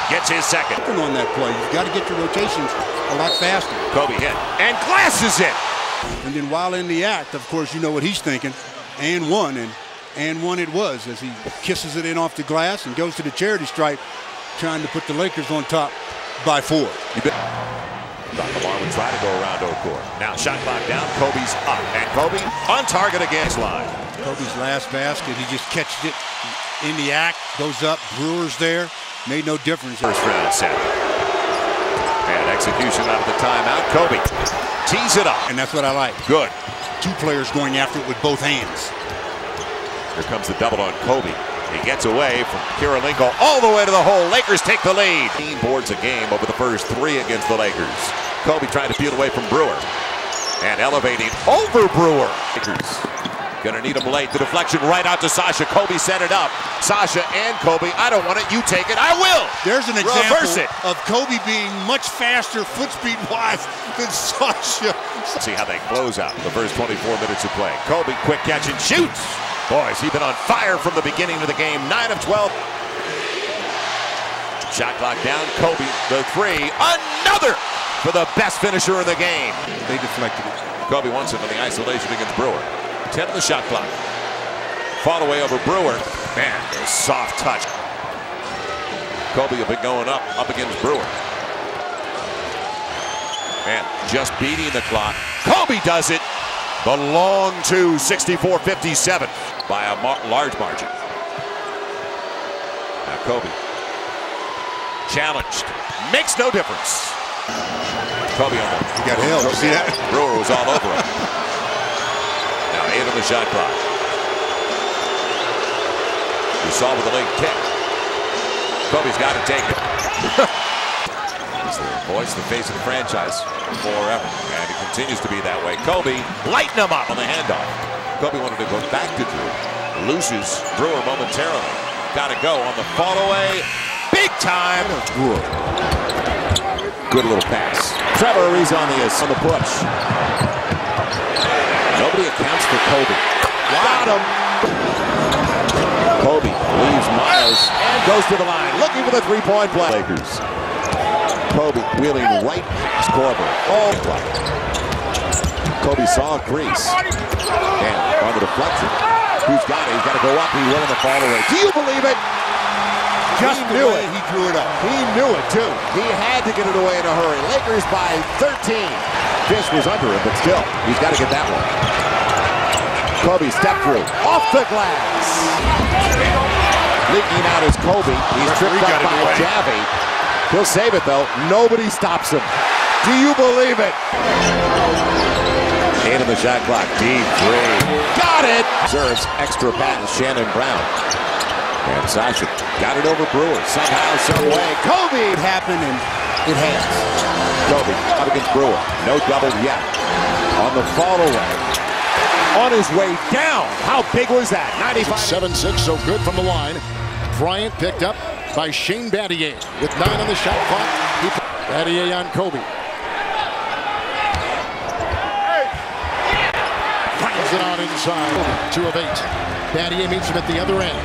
gets his second. On that play, you've got to get your rotations a lot faster. Kobe hit and glasses it. And then while in the act, of course, you know what he's thinking. And one it was as he kisses it in off the glass and goes to the charity stripe, trying to put the Lakers on top by 4. Lamar would try to go around Okor. Now shot clock down. Kobe's up, and Kobe on target against line. Kobe's last basket, he just catches it in the act, goes up. Brewer's there, made no difference. First round set. And execution out of the timeout. Kobe tees it up, and that's what I like. Good. 2 players going after it with both hands. Here comes the double on Kobe. He gets away from Kirilenko all the way to the hole. Lakers take the lead. 15 boards a game over the first 3 against the Lakers. Kobe trying to peel away from Brewer. And elevating over Brewer. Lakers gonna need him late. The deflection right out to Sasha. Kobe set it up. Sasha and Kobe, I don't want it. You take it. I will. There's an example Reverse it. of Kobe being much faster foot speed wise than Sasha. See how they close out the first 24 minutes of play. Kobe, quick catch and shoots. Boys, he's been on fire from the beginning of the game. 9 of 12. Shot clock down. Kobe, the 3. Another for the best finisher in the game. They deflected it. Kobe wants it on the isolation against Brewer. 10 on the shot clock. Fall away over Brewer. Man, a soft touch. Kobe will be going up against Brewer. And just beating the clock. Kobe does it. The long 2, 64-57 by a large margin. Now Kobe challenged, makes no difference. Kobe on the. He got held. See that? Brewer was all over him. Now 8 on the shot clock. You saw with the late kick. Kobe's got to take it. He's the voice, the face of the franchise forever, and it continues to be that way. Kobe lighten him up on the handoff. Kobe wanted to go back to Drew. Loses Brewer momentarily. Got to go on the fall away. Big time. Good little pass. Trevor Ariza on the push. Nobody accounts for Kobe. Got him. Kobe leaves Miles and goes to the line, looking for the 3-point play. Lakers. Kobe wheeling right past Korver. Oh, Kobe saw a crease. And on the deflection, who's got it? He's got to go up. He will on the fall away. Do you believe it? Just he knew it. He drew it up. He knew it, too. He had to get it away in a hurry. Lakers by 13. Fish was under him, but still, he's got to get that one. Kobe step through. Off the glass. Leaking out is Kobe. He's tripped up by Javi. He'll save it, though. Nobody stops him. Do you believe it? 8 on the shot clock. Deep 3. Got it! Serves extra pass. Shannon Brown. And Sasha got it over Brewer. Somehow, some way. Kobe! It happened, and it has. Kobe up against Brewer. No double yet. On the fall away. On his way down. How big was that? 95. 7-6, so good from the line. Bryant picked up by Shane Battier with 9 on the shot clock. Battier on Kobe. Brings it on inside. 2 of 8. Battier meets him at the other end.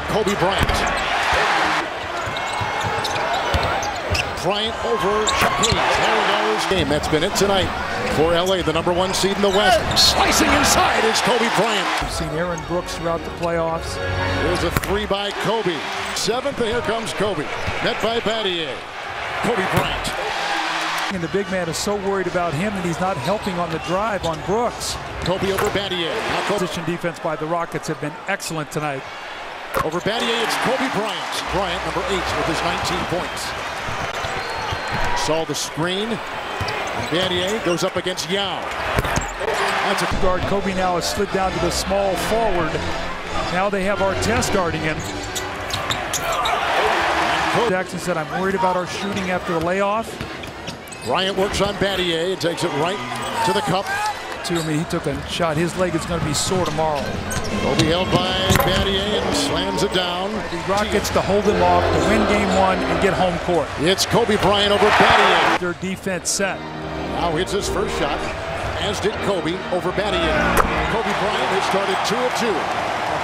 Kobe Bryant. Bryant over Shaquille. There goes game. That's been it tonight for LA, the #1 seed in the West. Slicing inside is Kobe Bryant. We've seen Aaron Brooks throughout the playoffs. There's a 3 by Kobe. 7th, and here comes Kobe. Met by Battier. Kobe Bryant. And the big man is so worried about him that he's not helping on the drive on Brooks. Kobe over Battier. Position defense by the Rockets have been excellent tonight. Over Battier, it's Kobe Bryant. Bryant, number 8, with his 19 points. Saw the screen. Battier goes up against Yao. That's a guard. Kobe now has slid down to the small forward. Now they have Artest guarding him. Jackson said, I'm worried about our shooting after the layoff. Bryant works on Battier and takes it right to the cup. I mean, he took a shot. His leg is going to be sore tomorrow. Kobe held by Battier and slams it down. The Rockets to hold him off, to win game one and get home court. It's Kobe Bryant over Battier. Their defense set. Now hits his first shot, as did Kobe over Battier. Kobe Bryant has started 2 of 2.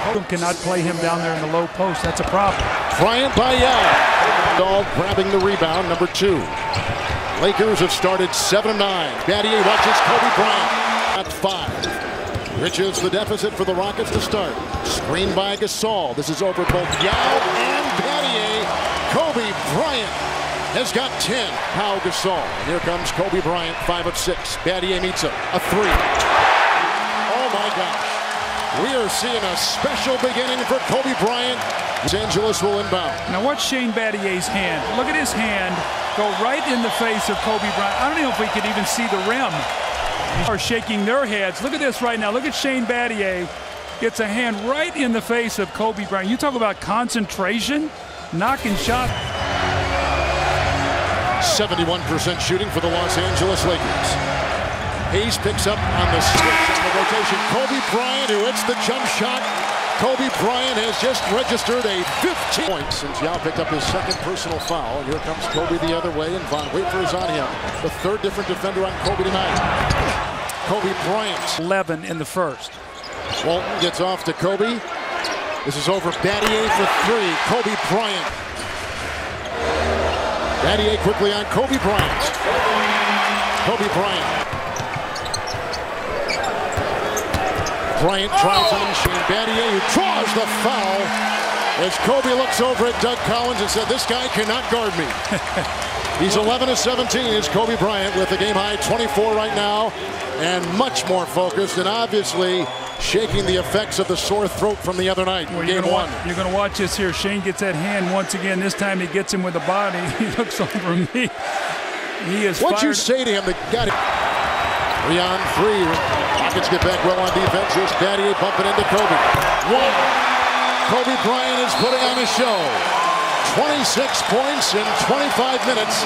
Holcomb cannot play him down there in the low post. That's a problem. Bryant by Yao. Dog grabbing the rebound, number 2. Lakers have started 7 of 9. Battier watches Kobe Bryant at 5. Riches the deficit for the Rockets to start. Screen by Gasol. This is over both Yao and Battier. Kobe Bryant has got 10. Pau Gasol. Here comes Kobe Bryant, 5 of 6. Battier meets him. A 3. Oh my gosh. We are seeing a special beginning for Kobe Bryant. Los Angeles will inbound. Now watch Shane Battier's hand. Look at his hand go right in the face of Kobe Bryant. I don't know if we could even see the rim. They are shaking their heads. Look at this right now. Look at Shane Battier. Gets a hand right in the face of Kobe Bryant. You talk about concentration, knocking shot. 71% shooting for the Los Angeles Lakers. Hayes picks up on the switch on the rotation. Kobe Bryant, who hits the jump shot. Kobe Bryant has just registered a 15 points since Yao picked up his second personal foul. And here comes Kobe the other way, and Von Wafer is on him. The third different defender on Kobe tonight. Kobe Bryant. 11 in the first. Walton gets off to Kobe. This is over Battier for 3. Kobe Bryant. Battier quickly on Kobe Bryant. Kobe Bryant. Bryant tries on Shane Battier, who draws the foul as Kobe looks over at Doug Collins and said, this guy cannot guard me. He's 11 of 17 is Kobe Bryant with a game-high 24 right now and much more focused and obviously shaking the effects of the sore throat from the other night in game 1. You're going to watch this here. Shane gets that hand once again. This time he gets him with the body. He looks over me. He is What'd you say to him that got it? 3 on 3. Rockets get back well on defense. Here's Battier bumping into Kobe. 1. Kobe Bryant is putting on a show. 26 points in 25 minutes.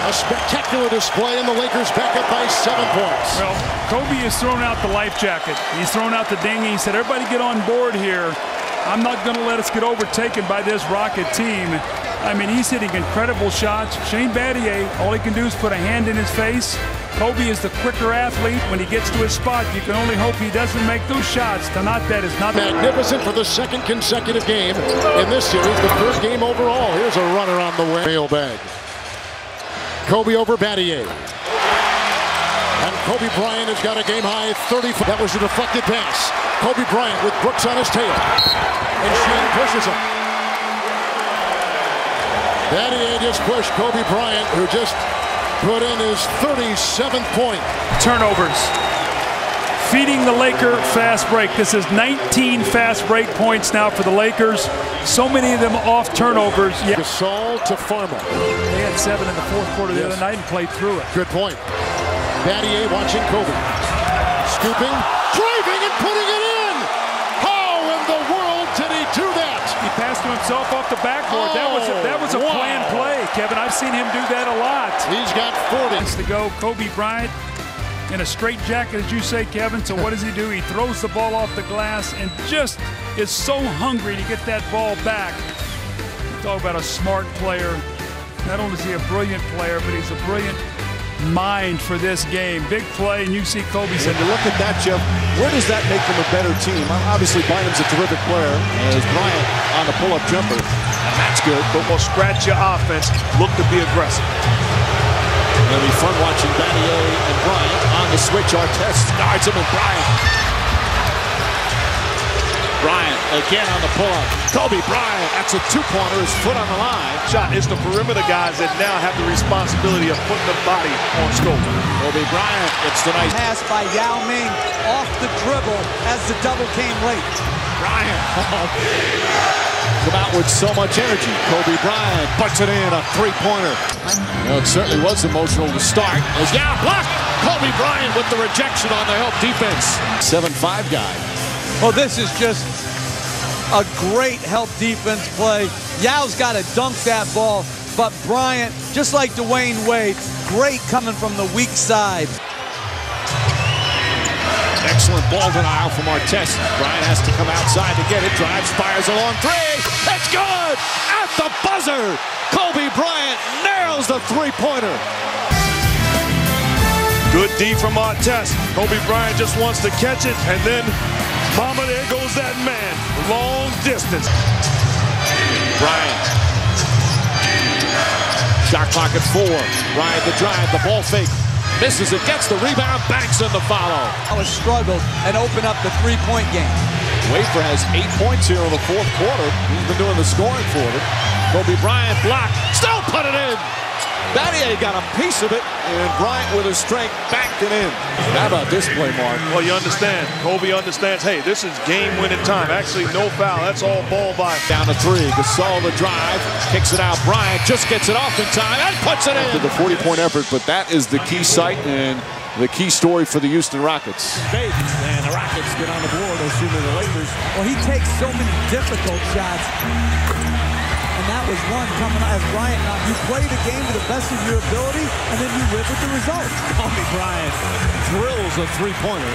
A spectacular display, and the Lakers back up by 7 points. Well, Kobe has thrown out the life jacket. He's thrown out the dinghy. He said, everybody get on board here. I'm not going to let us get overtaken by this Rocket team. I mean, he's hitting incredible shots. Shane Battier, all he can do is put a hand in his face. Kobe is the quicker athlete. When he gets to his spot, you can only hope he doesn't make those shots. Tonight, that is not magnificent for the second consecutive game in this series, the first game overall. Here's a runner on the way. Mailbag. Kobe over Battier. And Kobe Bryant has got a game-high 35. That was a deflected pass. Kobe Bryant with Brooks on his tail. And Shane pushes him. Battier just pushed Kobe Bryant, who just put in his 37th point. Turnovers. Feeding the Laker fast break. This is 19 fast break points now for the Lakers. So many of them off turnovers. Yeah. Gasol to Farmer. They had 7 in the fourth quarter the other night and played through it. Good point. Battier watching Kobe. Scooping, driving, and putting it in. How in the world did he do that? He passed to himself off the backboard. That was a planned play, Kevin. I've seen him do that a lot. He's got 40. To go, Kobe Bryant in a straight jacket, as you say, Kevin. So what does he do? He throws the ball off the glass and just is so hungry to get that ball back. Talk about a smart player. Not only is he a brilliant player, but he's a brilliant mind for this game. Big play, and you see Kobe said, when you look at that, Jeff, where does that make them a better team? Obviously, Bynum's a terrific player, as Bryant on the pull-up jumper, and that's good. But we'll scratch your offense, look to be aggressive. It'll be fun watching Battier and Bryant on the switch. Artest guards him, and Bryant again on the pull-up. Kobe Bryant, that's a two-pointer, his foot on the line. Shot is the perimeter guys that now have the responsibility of putting the body on scope. Kobe Bryant gets the nice pass by Yao Ming off the dribble as the double came late. Bryant. come out with so much energy. Kobe Bryant puts it in, a three-pointer. Well, it certainly was emotional to start. As blocked. Kobe Bryant with the rejection on the help defense. 7-5 guy. Oh, this is just a great help defense play. Yao's got to dunk that ball, but Bryant, just like Dwayne Wade, great coming from the weak side. Excellent ball denial from Artest. Bryant has to come outside to get it. Drives, fires a long three. It's good! At the buzzer! Kobe Bryant nails the three-pointer. Good D from Artest. Kobe Bryant just wants to catch it, and then, mama, there goes that man. Long distance. Bryant. Shot clock at 4. Bryant the drive, the ball fake. Misses it, gets the rebound, banks in the follow. Always struggled and open up the three-point game. Wafer has 8 points here in the fourth quarter. He's been doing the scoring for them. Kobe Bryant blocked, still put it in. Battier got a piece of it, and Bryant with his strength backed it in. How about this play, Mark? Well, you understand. Kobe understands, hey, this is game-winning time. Actually, no foul. That's all ball by. Down to 3. Gasol the drive, kicks it out. Bryant just gets it off in time and puts it in. To the 40-point effort, but that is the key site and the key story for the Houston Rockets. And the Rockets get on the board, assuming the Lakers. Well, he takes so many difficult shots. And that was one coming as Bryant. You play the game to the best of your ability, and then you live with the result. Kobe Bryant drills a three-pointer.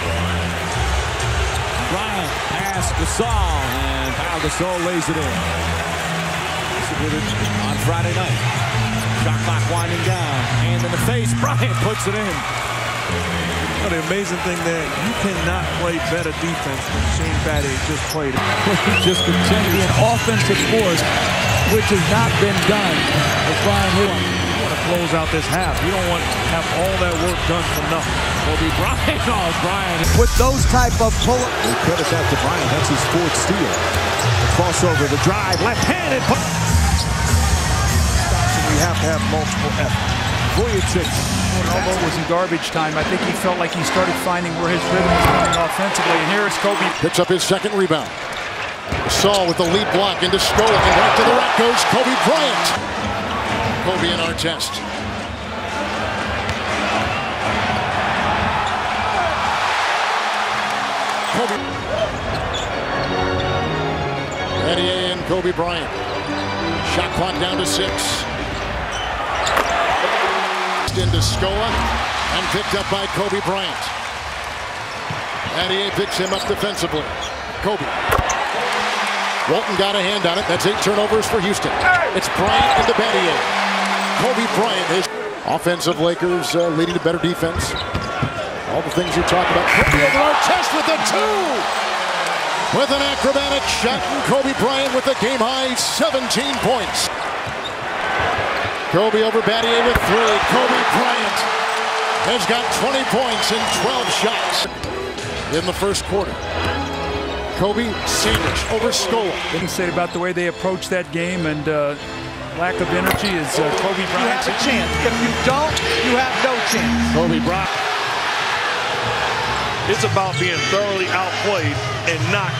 Bryant pass Gasol, and Pau Gasol lays it in. On Friday night. Shot clock winding down. Hand in the face. Bryant puts it in. Well, the amazing thing there, you cannot play better defense than Shane Battier just played. He just continued to be an offensive force, which has not been done as Bryant hit him. You want to close out this half. You don't want to have all that work done for nothing. Kobe Bryant. Oh, Bryant. With those type of pull-ups. We credit that to Bryant. That's his fourth steal. The crossover, the drive, left-handed. We have to have multiple efforts. Vujicic. Elbow was in garbage time. I think he felt like he started finding where his rhythm was coming offensively. And here is Kobe. Picks up his second rebound. Saul with the lead block into Scola, and right to the rack goes Kobe Bryant. Kobe and Artest. Kobe. Battier and Kobe Bryant. Shot clock down to 6. Into Scola and picked up by Kobe Bryant. Battier picks him up defensively. Kobe. Walton got a hand on it. That's 8 turnovers for Houston. It's Bryant into Battier. Kobe Bryant, his offensive Lakers leading to better defense. All the things you talk about. Kobe over Artest with the 2. With an acrobatic shot, and Kobe Bryant with the game-high 17 points. Kobe over Battier with 3. Kobe Bryant has got 20 points in 12 shots in the first quarter. Kobe sandwich over Scola. What do you say about the way they approach that game and lack of energy is Kobe Bryant? You have a chance. If you don't, you have no chance. Kobe Bryant. It's about being thoroughly outplayed and not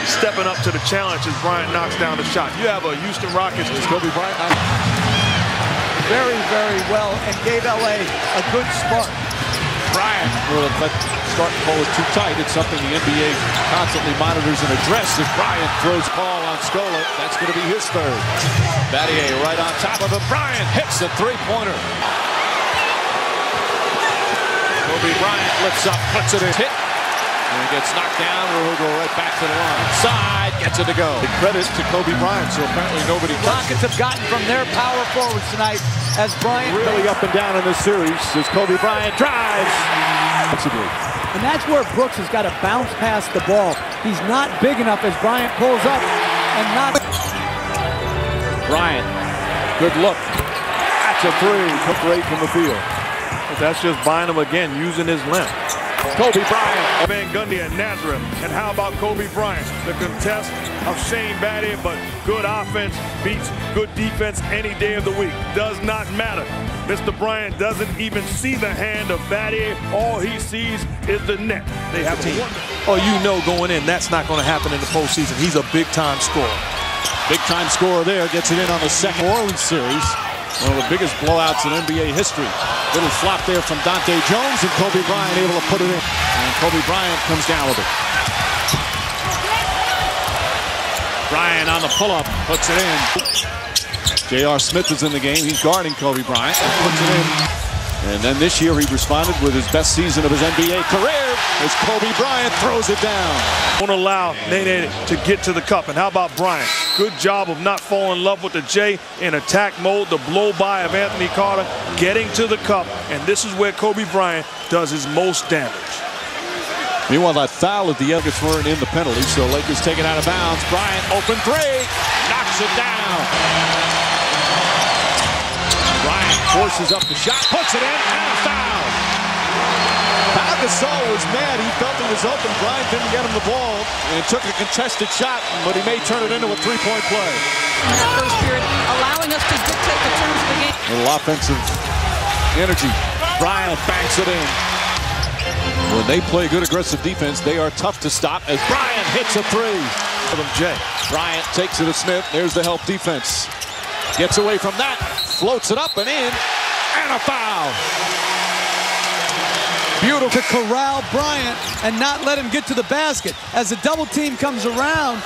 stepping up to the challenge as Bryant knocks down the shot. You have a Houston Rockets. Kobe Bryant. Very, very well, and gave LA a good spark. Bryant will let start to pull it too tight. It's something the NBA constantly monitors and addresses. Bryant throws call on Scola. That's going to be his third. Battier right on top of him. Bryant hits the three-pointer. Kobe Bryant lifts up, puts it in. Hit. And he gets knocked down, or he'll go right back to the line. Side, gets it to go. The credit to Kobe Bryant, so apparently nobody Rockets have gotten from their power forwards tonight as Bryant really up and down in this series as Kobe Bryant drives. And that's where Brooks has got to bounce past the ball. He's not big enough as Bryant pulls up and not. Bryant, good look. That's a 3, took right from the field. But that's just Bynum again using his length. Kobe Bryant. Van Gundy at Nazareth. And how about Kobe Bryant? The contest of Shane Battier, but good offense beats good defense any day of the week. Does not matter. Mr. Bryant doesn't even see the hand of Battier. All he sees is the net. They have a wonderful. Oh, you know going in, that's not going to happen in the postseason. He's a big-time scorer. Big-time scorer there, gets it in on the second Orleans series. One of the biggest blowouts in NBA history. Little flop there from Dante Jones, and Kobe Bryant able to put it in. And Kobe Bryant comes down with it. Bryant on the pull-up, puts it in. J.R. Smith is in the game. He's guarding Kobe Bryant and puts it in. And then this year he responded with his best season of his NBA career as Kobe Bryant throws it down. Won't allow Nene to get to the cup. And how about Bryant? Good job of not falling in love with the J in attack mode. The blow by of Anthony Carter getting to the cup. And this is where Kobe Bryant does his most damage. Meanwhile, that foul at the end weren't in the penalty, so Lakers take it out of bounds. Bryant, open three, knocks it down. Bryant forces up the shot, puts it in, and a foul. Pau Gasol was mad. He felt he was open. Bryant didn't get him the ball, and took a contested shot, but he may turn it into a three-point play. In the first period, allowing us to dictate the terms of the game. A little offensive energy. Bryant banks it in. When they play good aggressive defense, they are tough to stop as Bryant hits a three. Bryant takes it to Smith. There's the help defense. Gets away from that, floats it up and in, and a foul. Beautiful to corral Bryant and not let him get to the basket. As the double team comes around.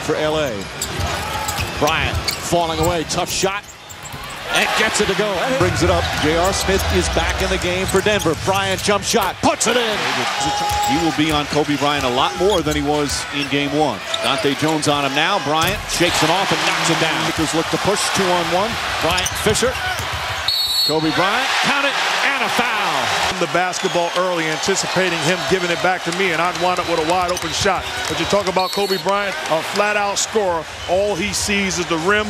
For LA. Bryant falling away, tough shot. And gets it to go. Brings it up. J.R. Smith is back in the game for Denver. Bryant jump shot. Puts it in. He will be on Kobe Bryant a lot more than he was in game one. Dante Jones on him now. Bryant shakes him off and knocks it down. Lakers look to push 2-on-1. Bryant Fisher. Kobe Bryant. Count it. And a foul. The basketball early, anticipating him giving it back to me, and I'd wind up with a wide open shot. But you talk about Kobe Bryant, a flat out scorer. All he sees is the rim.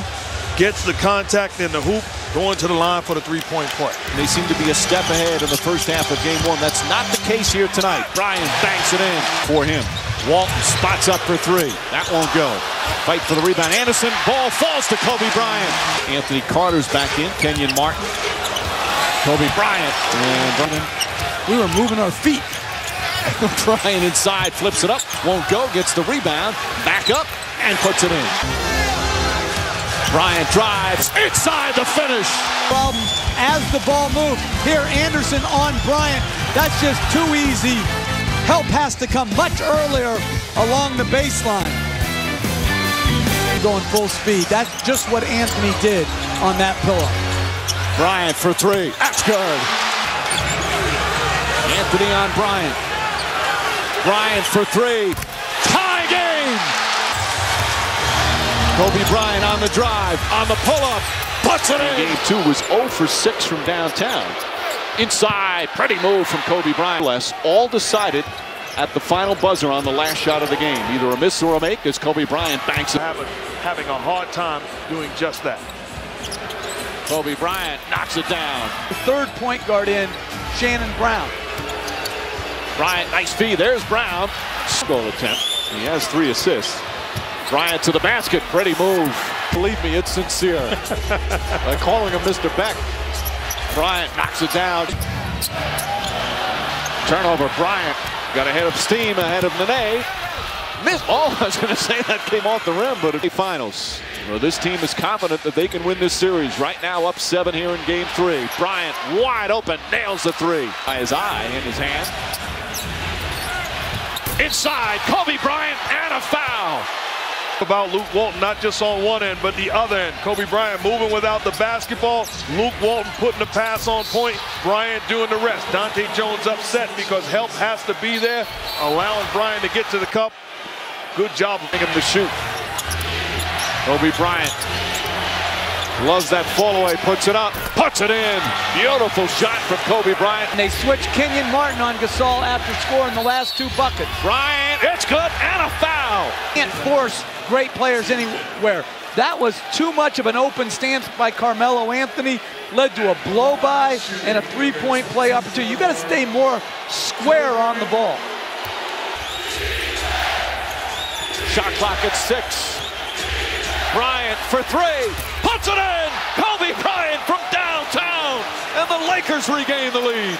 Gets the contact in the hoop, going to the line for the three-point play. They seem to be a step ahead in the first half of game one. That's not the case here tonight. Bryant banks it in for him. Walton spots up for three. That won't go. Fight for the rebound. Anderson, ball falls to Kobe Bryant. Anthony Carter's back in. Kenyon Martin. Kobe Bryant. And we were moving our feet. Bryant inside, flips it up. Won't go, gets the rebound. Back up and puts it in. Bryant drives inside the finish. Problems as the ball moves. Here, Anderson on Bryant. That's just too easy. Help has to come much earlier along the baseline. Going full speed. That's just what Anthony did on that pillow. Bryant for three. That's good. Anthony on Bryant. Bryant for three. Tie game. Kobe Bryant on the drive, on the pull-up, puts it in. Game two was 0 for 6 from downtown. Inside, pretty move from Kobe Bryant. All decided at the final buzzer on the last shot of the game. Either a miss or a make as Kobe Bryant banks it. Having a hard time doing just that. Kobe Bryant knocks it down. The third point guard in, Shannon Brown. Bryant, nice feed. There's Brown. Goal attempt. He has 3 assists. Bryant to the basket, pretty move. Believe me, it's sincere. By calling him Mr. Beck. Bryant knocks it down. Turnover, Bryant got ahead of steam, ahead of Nene. Missed. Oh, I was going to say that came off the rim, but it's the finals. Well, this team is confident that they can win this series. Right now, up 7 here in game 3. Bryant wide open, nails the 3. By his eye in his hand. Inside, Kobe Bryant, and a foul. About Luke Walton, not just on one end, but the other end. Kobe Bryant moving without the basketball. Luke Walton putting the pass on point. Bryant doing the rest. Dante Jones upset because help has to be there, allowing Bryant to get to the cup. Good job of him to shoot. Kobe Bryant loves that fall away, puts it up, puts it in. Beautiful shot from Kobe Bryant. And they switched Kenyon Martin on Gasol after scoring the last 2 buckets. Bryant, it's good, and a foul. Can't force great players anywhere. That was too much of an open stance by Carmelo Anthony. Led to a blow-by and a 3-point play opportunity. You got to stay more square on the ball. Shot clock at 6. Bryant for 3. Puts it in! Kobe Bryant from downtown! And the Lakers regain the lead.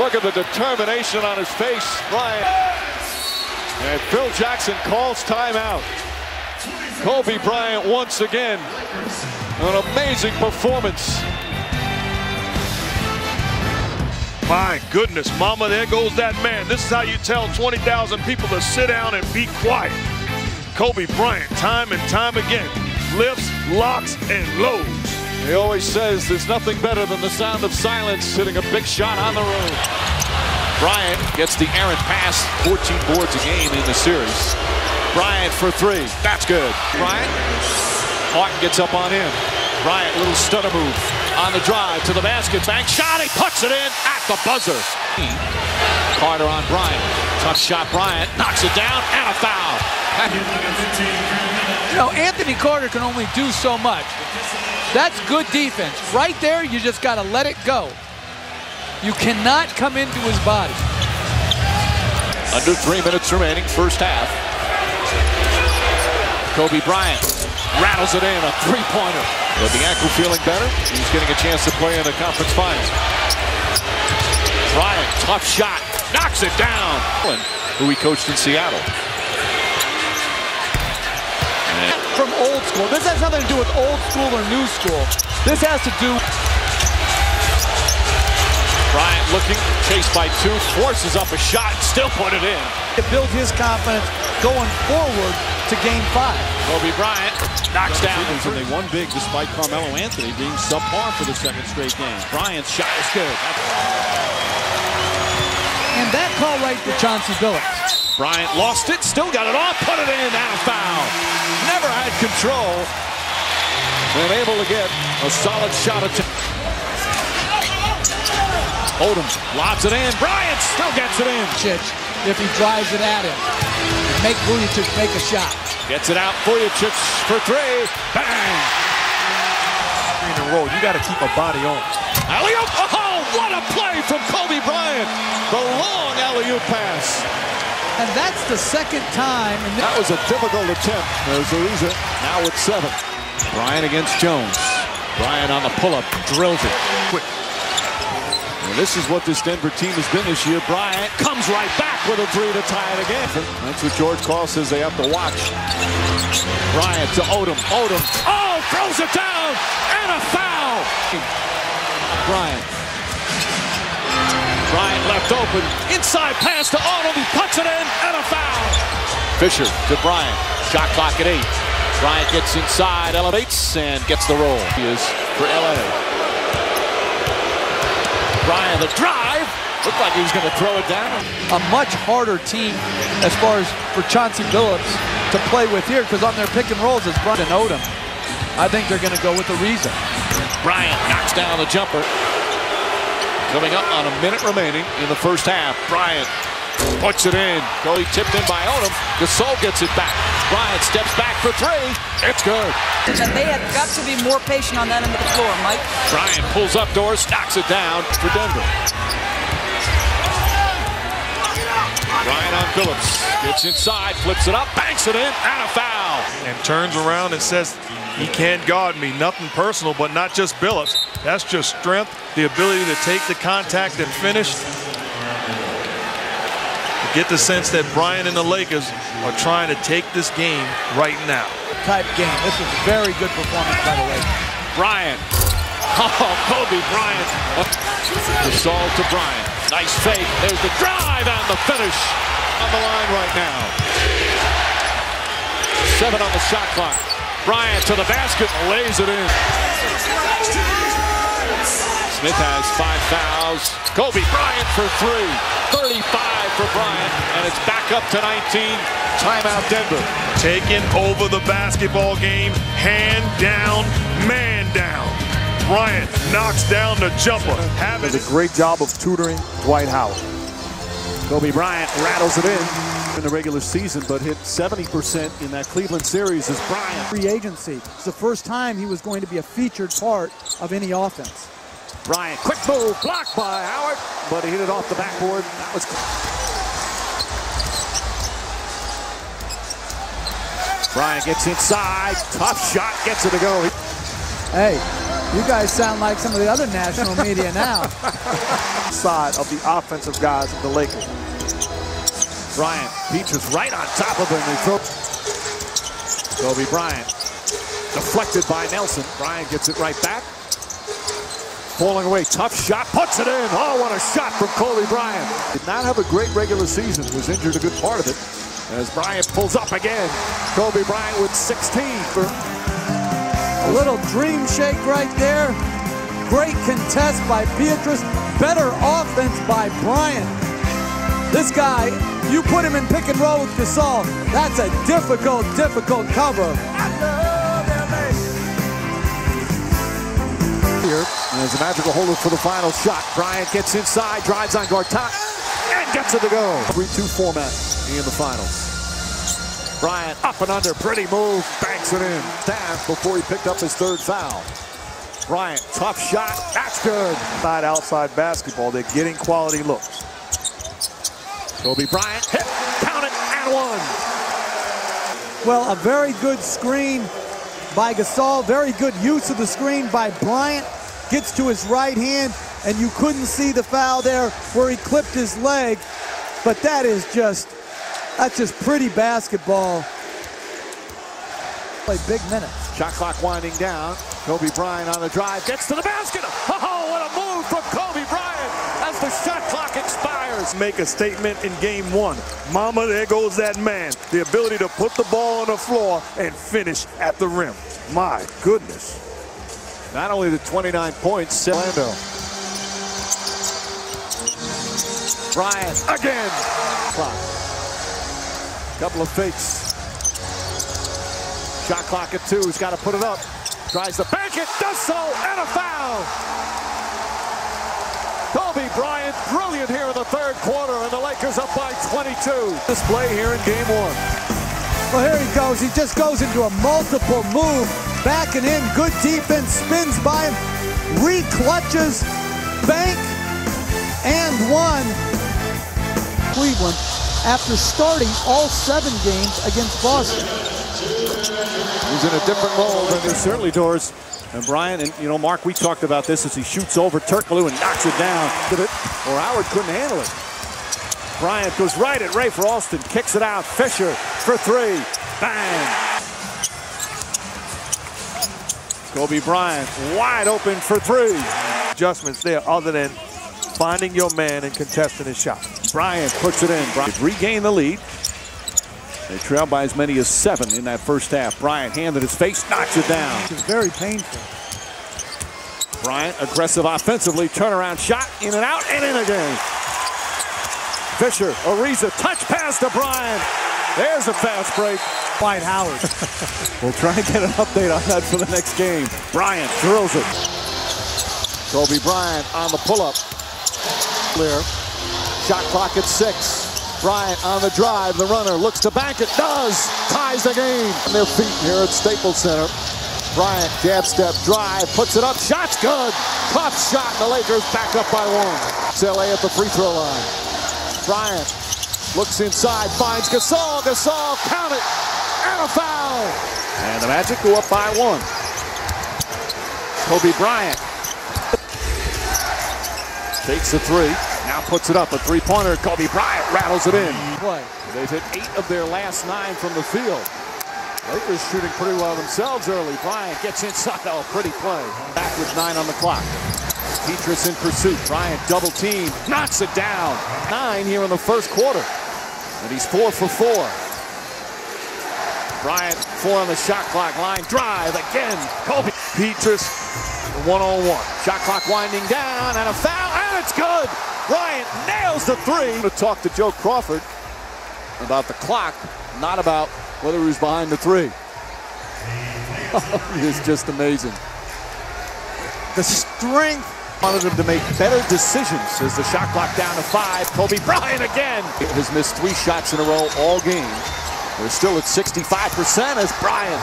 Look at the determination on his face. Bryant. And Phil Jackson calls timeout. Kobe Bryant once again. An amazing performance. My goodness, mama, there goes that man. This is how you tell 20,000 people to sit down and be quiet. Kobe Bryant, time and time again, lifts, locks, and loads. He always says there's nothing better than the sound of silence, hitting a big shot on the road. Bryant gets the errant pass, 14 boards a game in the series. Bryant for three, that's good. Bryant, Martin gets up on in. Bryant, little stutter move on the drive to the basket, bank shot, he puts it in at the buzzer. Carter on Bryant, tough shot, Bryant knocks it down and a foul. You know, Anthony Carter can only do so much. That's good defense. Right there, you just got to let it go. You cannot come into his body. Under 3 minutes remaining, first half. Kobe Bryant rattles it in, a three-pointer. With the ankle feeling better, he's getting a chance to play in the conference finals. Bryant, tough shot, knocks it down. Who he coached in Seattle. From old school. This has nothing to do with old school or new school. This has to do. Bryant looking, chased by two, forces up a shot, still put it in. To build his confidence going forward to game 5. Kobe Bryant knocks down. And they won big despite Carmelo Anthony being subpar for the second straight game. Bryant's shot is good. And that call right to Chauncey Billups. Bryant lost it, still got it off, put it in, and a foul. Never had control. And able to get a solid shot at Odom lobs it in. Bryant still gets it in. If he drives it at him, make Vujacic make a shot. Gets it out. Vujacic for three. Bang! In a row, you got to keep a body on. Alley-oop! Oh, what a play from Kobe Bryant! The long alley-oop pass. And that's the second time. And that was a difficult attempt. There's Ariza now with 7. Bryant against Jones. Bryant on the pull-up, drills it. Quick. And this is what this Denver team has been this year. Bryant comes right back with a three to tie it again. That's what George Karl says they have to watch. Bryant to Odom. Odom, oh, throws it down, and a foul. Bryant left open, inside pass to Odom, he puts it in, and a foul. Fisher to Bryant, shot clock at 8. Bryant gets inside, elevates, and gets the roll. He is for LA. Bryant, the drive, looked like he was going to throw it down. A much harder team as far as for Chauncey Billups to play with here, because on their pick and rolls is Bryant and Odom. I think they're going to go with Ariza. Bryant knocks down the jumper. Coming up on a minute remaining in the first half. Bryant puts it in. Goalie tipped in by Odom. Gasol gets it back. Bryant steps back for three. It's good. And they have got to be more patient on that end of the floor, Mike. Bryant pulls up doors, knocks it down for Denver. Bryant on Billups. Gets inside, flips it up, banks it in, and a foul. And turns around and says, he can't guard me. Nothing personal, but not just Billups. That's just strength, the ability to take the contact and finish. Get the sense that Bryant and the Lakers are trying to take this game right now. Type game. This is a very good performance by the Lakers. Bryant. Oh, Kobe Bryant. Gasol to Bryant. Nice fake. There's the drive and the finish on the line right now. 7 on the shot clock. Bryant to the basket, lays it in. Smith has 5 fouls. Kobe Bryant for 3. 35 for Bryant, and it's back up to 19. Timeout Denver. Taking over the basketball game, hand down, man down. Bryant knocks down the jumper. Does a great job of tutoring Dwight Howard. Kobe Bryant rattles it in the regular season, but hit 70% in that Cleveland series as Bryant. Free agency. It's the first time he was going to be a featured part of any offense. Bryant, quick move, blocked by Howard, but he hit it off the backboard. That was. Bryant gets inside, tough shot, gets it to go. Hey, you guys sound like some of the other national media now. Side of the offensive guys of the Lakers. Bryant, Petrus right on top of him. They throw. Kobe Bryant, deflected by Nelson. Bryant gets it right back. Falling away, tough shot, puts it in. Oh, what a shot from Kobe Bryant. Did not have a great regular season, was injured a good part of it. As Bryant pulls up again. Kobe Bryant with 16. A little dream shake right there. Great contest by Petrus. Better offense by Bryant. This guy, you put him in pick and roll with Gasol. That's a difficult cover. Here, and there's a magical holder for the final shot. Bryant gets inside, drives on Gartat, and gets it to go. 3-2 format in the finals. Bryant up and under, pretty move, banks it in. Staff before he picked up his third foul. Bryant, tough shot, that's good. Not outside basketball, they're getting quality looks. Kobe Bryant, hit, count it, and one. Well, a very good screen by Gasol, very good use of the screen by Bryant. Gets to his right hand, and you couldn't see the foul there where he clipped his leg. But that's just pretty basketball. Play big minutes. Shot clock winding down. Kobe Bryant on the drive, gets to the basket. Oh, what a move from Kobe Bryant as the shot clock expires. Make a statement in game one. Mama, there goes that man. The ability to put the ball on the floor and finish at the rim. My goodness. Not only the 29 points, Orlando. Bryant again. Clock. Couple of fakes. Shot clock at 2. He's got to put it up. Tries to bank it. Does so. And a foul. Kobe Bryant, brilliant here in the third quarter, and the Lakers up by 22. Display here in game 1. Well, here he goes. He just goes into a multiple move. Back and in. Good defense. Spins by him. Re-clutches. Bank. And one. Cleveland after starting all 7 games against Boston. He's in a different role than there's certainly doors. And Bryant, and you know, Mark, we talked about this as he shoots over Turkoglu and knocks it down. Or Howard couldn't handle it. Bryant goes right at Ray for Alston, kicks it out. Fisher for 3. Bang! Kobe Bryant wide open for 3. Adjustments there other than finding your man and contesting his shot. Bryant puts it in. Bryant regained the lead. They trailed by as many as 7 in that first half. Bryant, hand at his face, knocks it down. It was very painful. Bryant, aggressive offensively, turnaround shot, in and out, and in again. Fisher, Ariza, touch pass to Bryant. There's a fast break. Dwight Howard. We'll try and get an update on that for the next game. Bryant drills it. Kobe Bryant on the pull-up. Clear. Shot clock at 6. Bryant on the drive, the runner looks to bank it, does, ties the game. On their feet here at Staples Center. Bryant, jab step, drive, puts it up, shot's good. Tough shot, and the Lakers back up by 1. It's LA at the free throw line. Bryant looks inside, finds Gasol, count it, and a foul. And the Magic go up by 1. Kobe Bryant takes the 3. Now puts it up, a 3-pointer. Kobe Bryant rattles it in. Play. They've hit 8 of their last 9 from the field. Lakers shooting pretty well themselves early. Bryant gets inside. Oh, pretty play. Back with 9 on the clock. Petrus in pursuit. Bryant double team. Knocks it down. 9 here in the first quarter. And he's 4 for 4. Bryant 4 on the shot clock line. Drive again. Kobe. Petrus, one-on-one. Shot clock winding down and a foul. And it's good. Bryant nails the 3. To talk to Joe Crawford about the clock, not about whether he was behind the 3. It's just amazing. The strength. Wanted him to make better decisions as the shot clock down to 5. Kobe Bryant again. Has missed 3 shots in a row all game. They're still at 65% as Bryant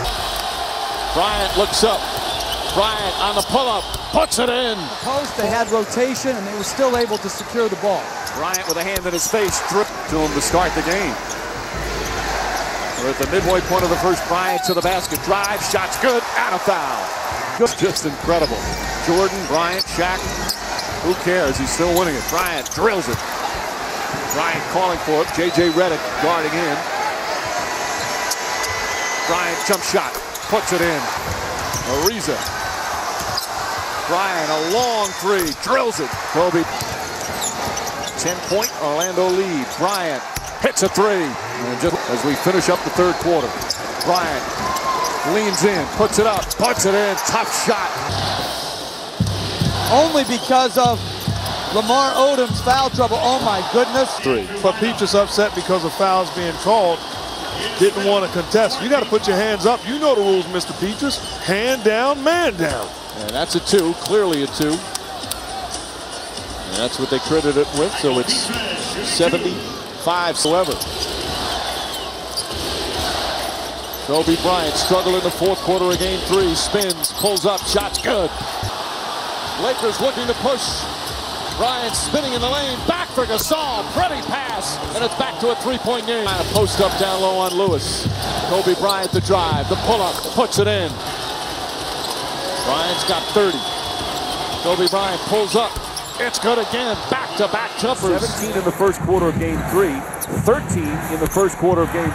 looks up. Bryant on the pull-up, puts it in. The post, they had rotation, and they were still able to secure the ball. Bryant with a hand in his face, threw to him to start the game. We're at the midway point of the first. Bryant to the basket, drive, shot's good, and a foul. Just incredible. Jordan, Bryant, Shaq, who cares? He's still winning it. Bryant drills it. Bryant calling for it. J.J. Redick guarding in. Bryant jump shot. Puts it in. Ariza. Bryant, a long three. Drills it. Kobe. 10-point Orlando lead. Bryant hits a three. And just as we finish up the third quarter, Bryant leans in, puts it up, puts it in. Tough shot. Only because of Lamar Odom's foul trouble. Oh my goodness. Three. But Petrus upset because of fouls being called. Didn't want to contest. You got to put your hands up. You know the rules, Mr. Petrus. Hand down, man down. And that's a two, clearly a two. And that's what they credited it with, so it's 75 however. Kobe Bryant struggled in the fourth quarter of game 3. Spins, pulls up, shot's good. Lakers looking to push. Bryant spinning in the lane, back for Gasol, pretty pass, and it's back to a three-point game. A post up down low on Lewis. Kobe Bryant the drive, the pull-up, puts it in. Bryant's got 30. Kobe Bryant pulls up, it's good again, back-to-back jumpers. 17 in the first quarter of game 3, 13 in the first quarter of game.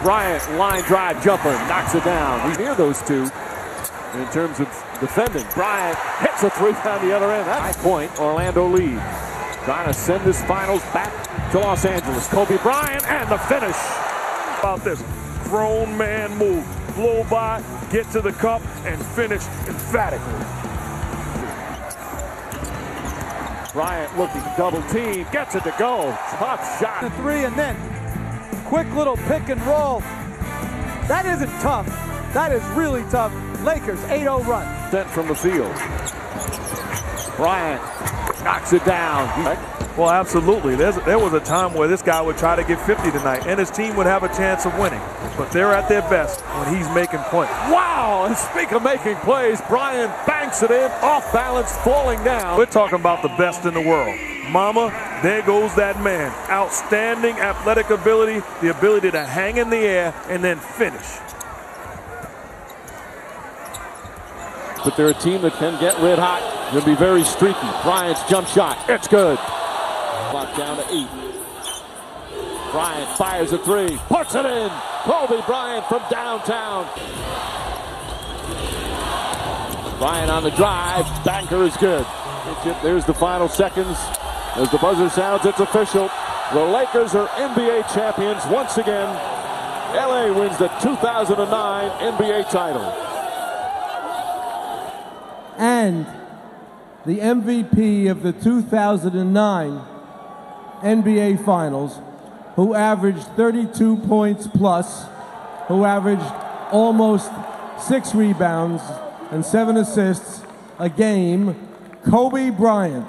Bryant, line drive jumper, knocks it down. He's near those two in terms of defending. Bryant hits a three down the other end. That's 9-point Orlando lead. Trying to send this finals back to Los Angeles. Kobe Bryant and the finish. About this grown man move. Blow by, get to the cup, and finish emphatically. Bryant looking double team, gets it to go. Tough shot. The three and then quick little pick and roll. That isn't tough. That is really tough. Lakers 8-0 run. Sent from the field. Bryant knocks it down. Well, absolutely. There was a time where this guy would try to get 50 tonight, and his team would have a chance of winning. But they're at their best when he's making points. Wow! And speaking of making plays, Bryant banks it in, off balance, falling down. We're talking about the best in the world. Mama, there goes that man. Outstanding athletic ability, the ability to hang in the air and then finish. But they're a team that can get red hot. They'll be very streaky. Bryant's jump shot, it's good. Clock down to 8. Bryant fires a three, puts it in. Kobe Bryant from downtown. Bryant on the drive, banker is good. There's the final seconds. As the buzzer sounds, it's official. The Lakers are NBA champions once again. LA wins the 2009 NBA title. And the MVP of the 2009 NBA Finals, who averaged 32 points plus, who averaged almost 6 rebounds and 7 assists a game, Kobe Bryant.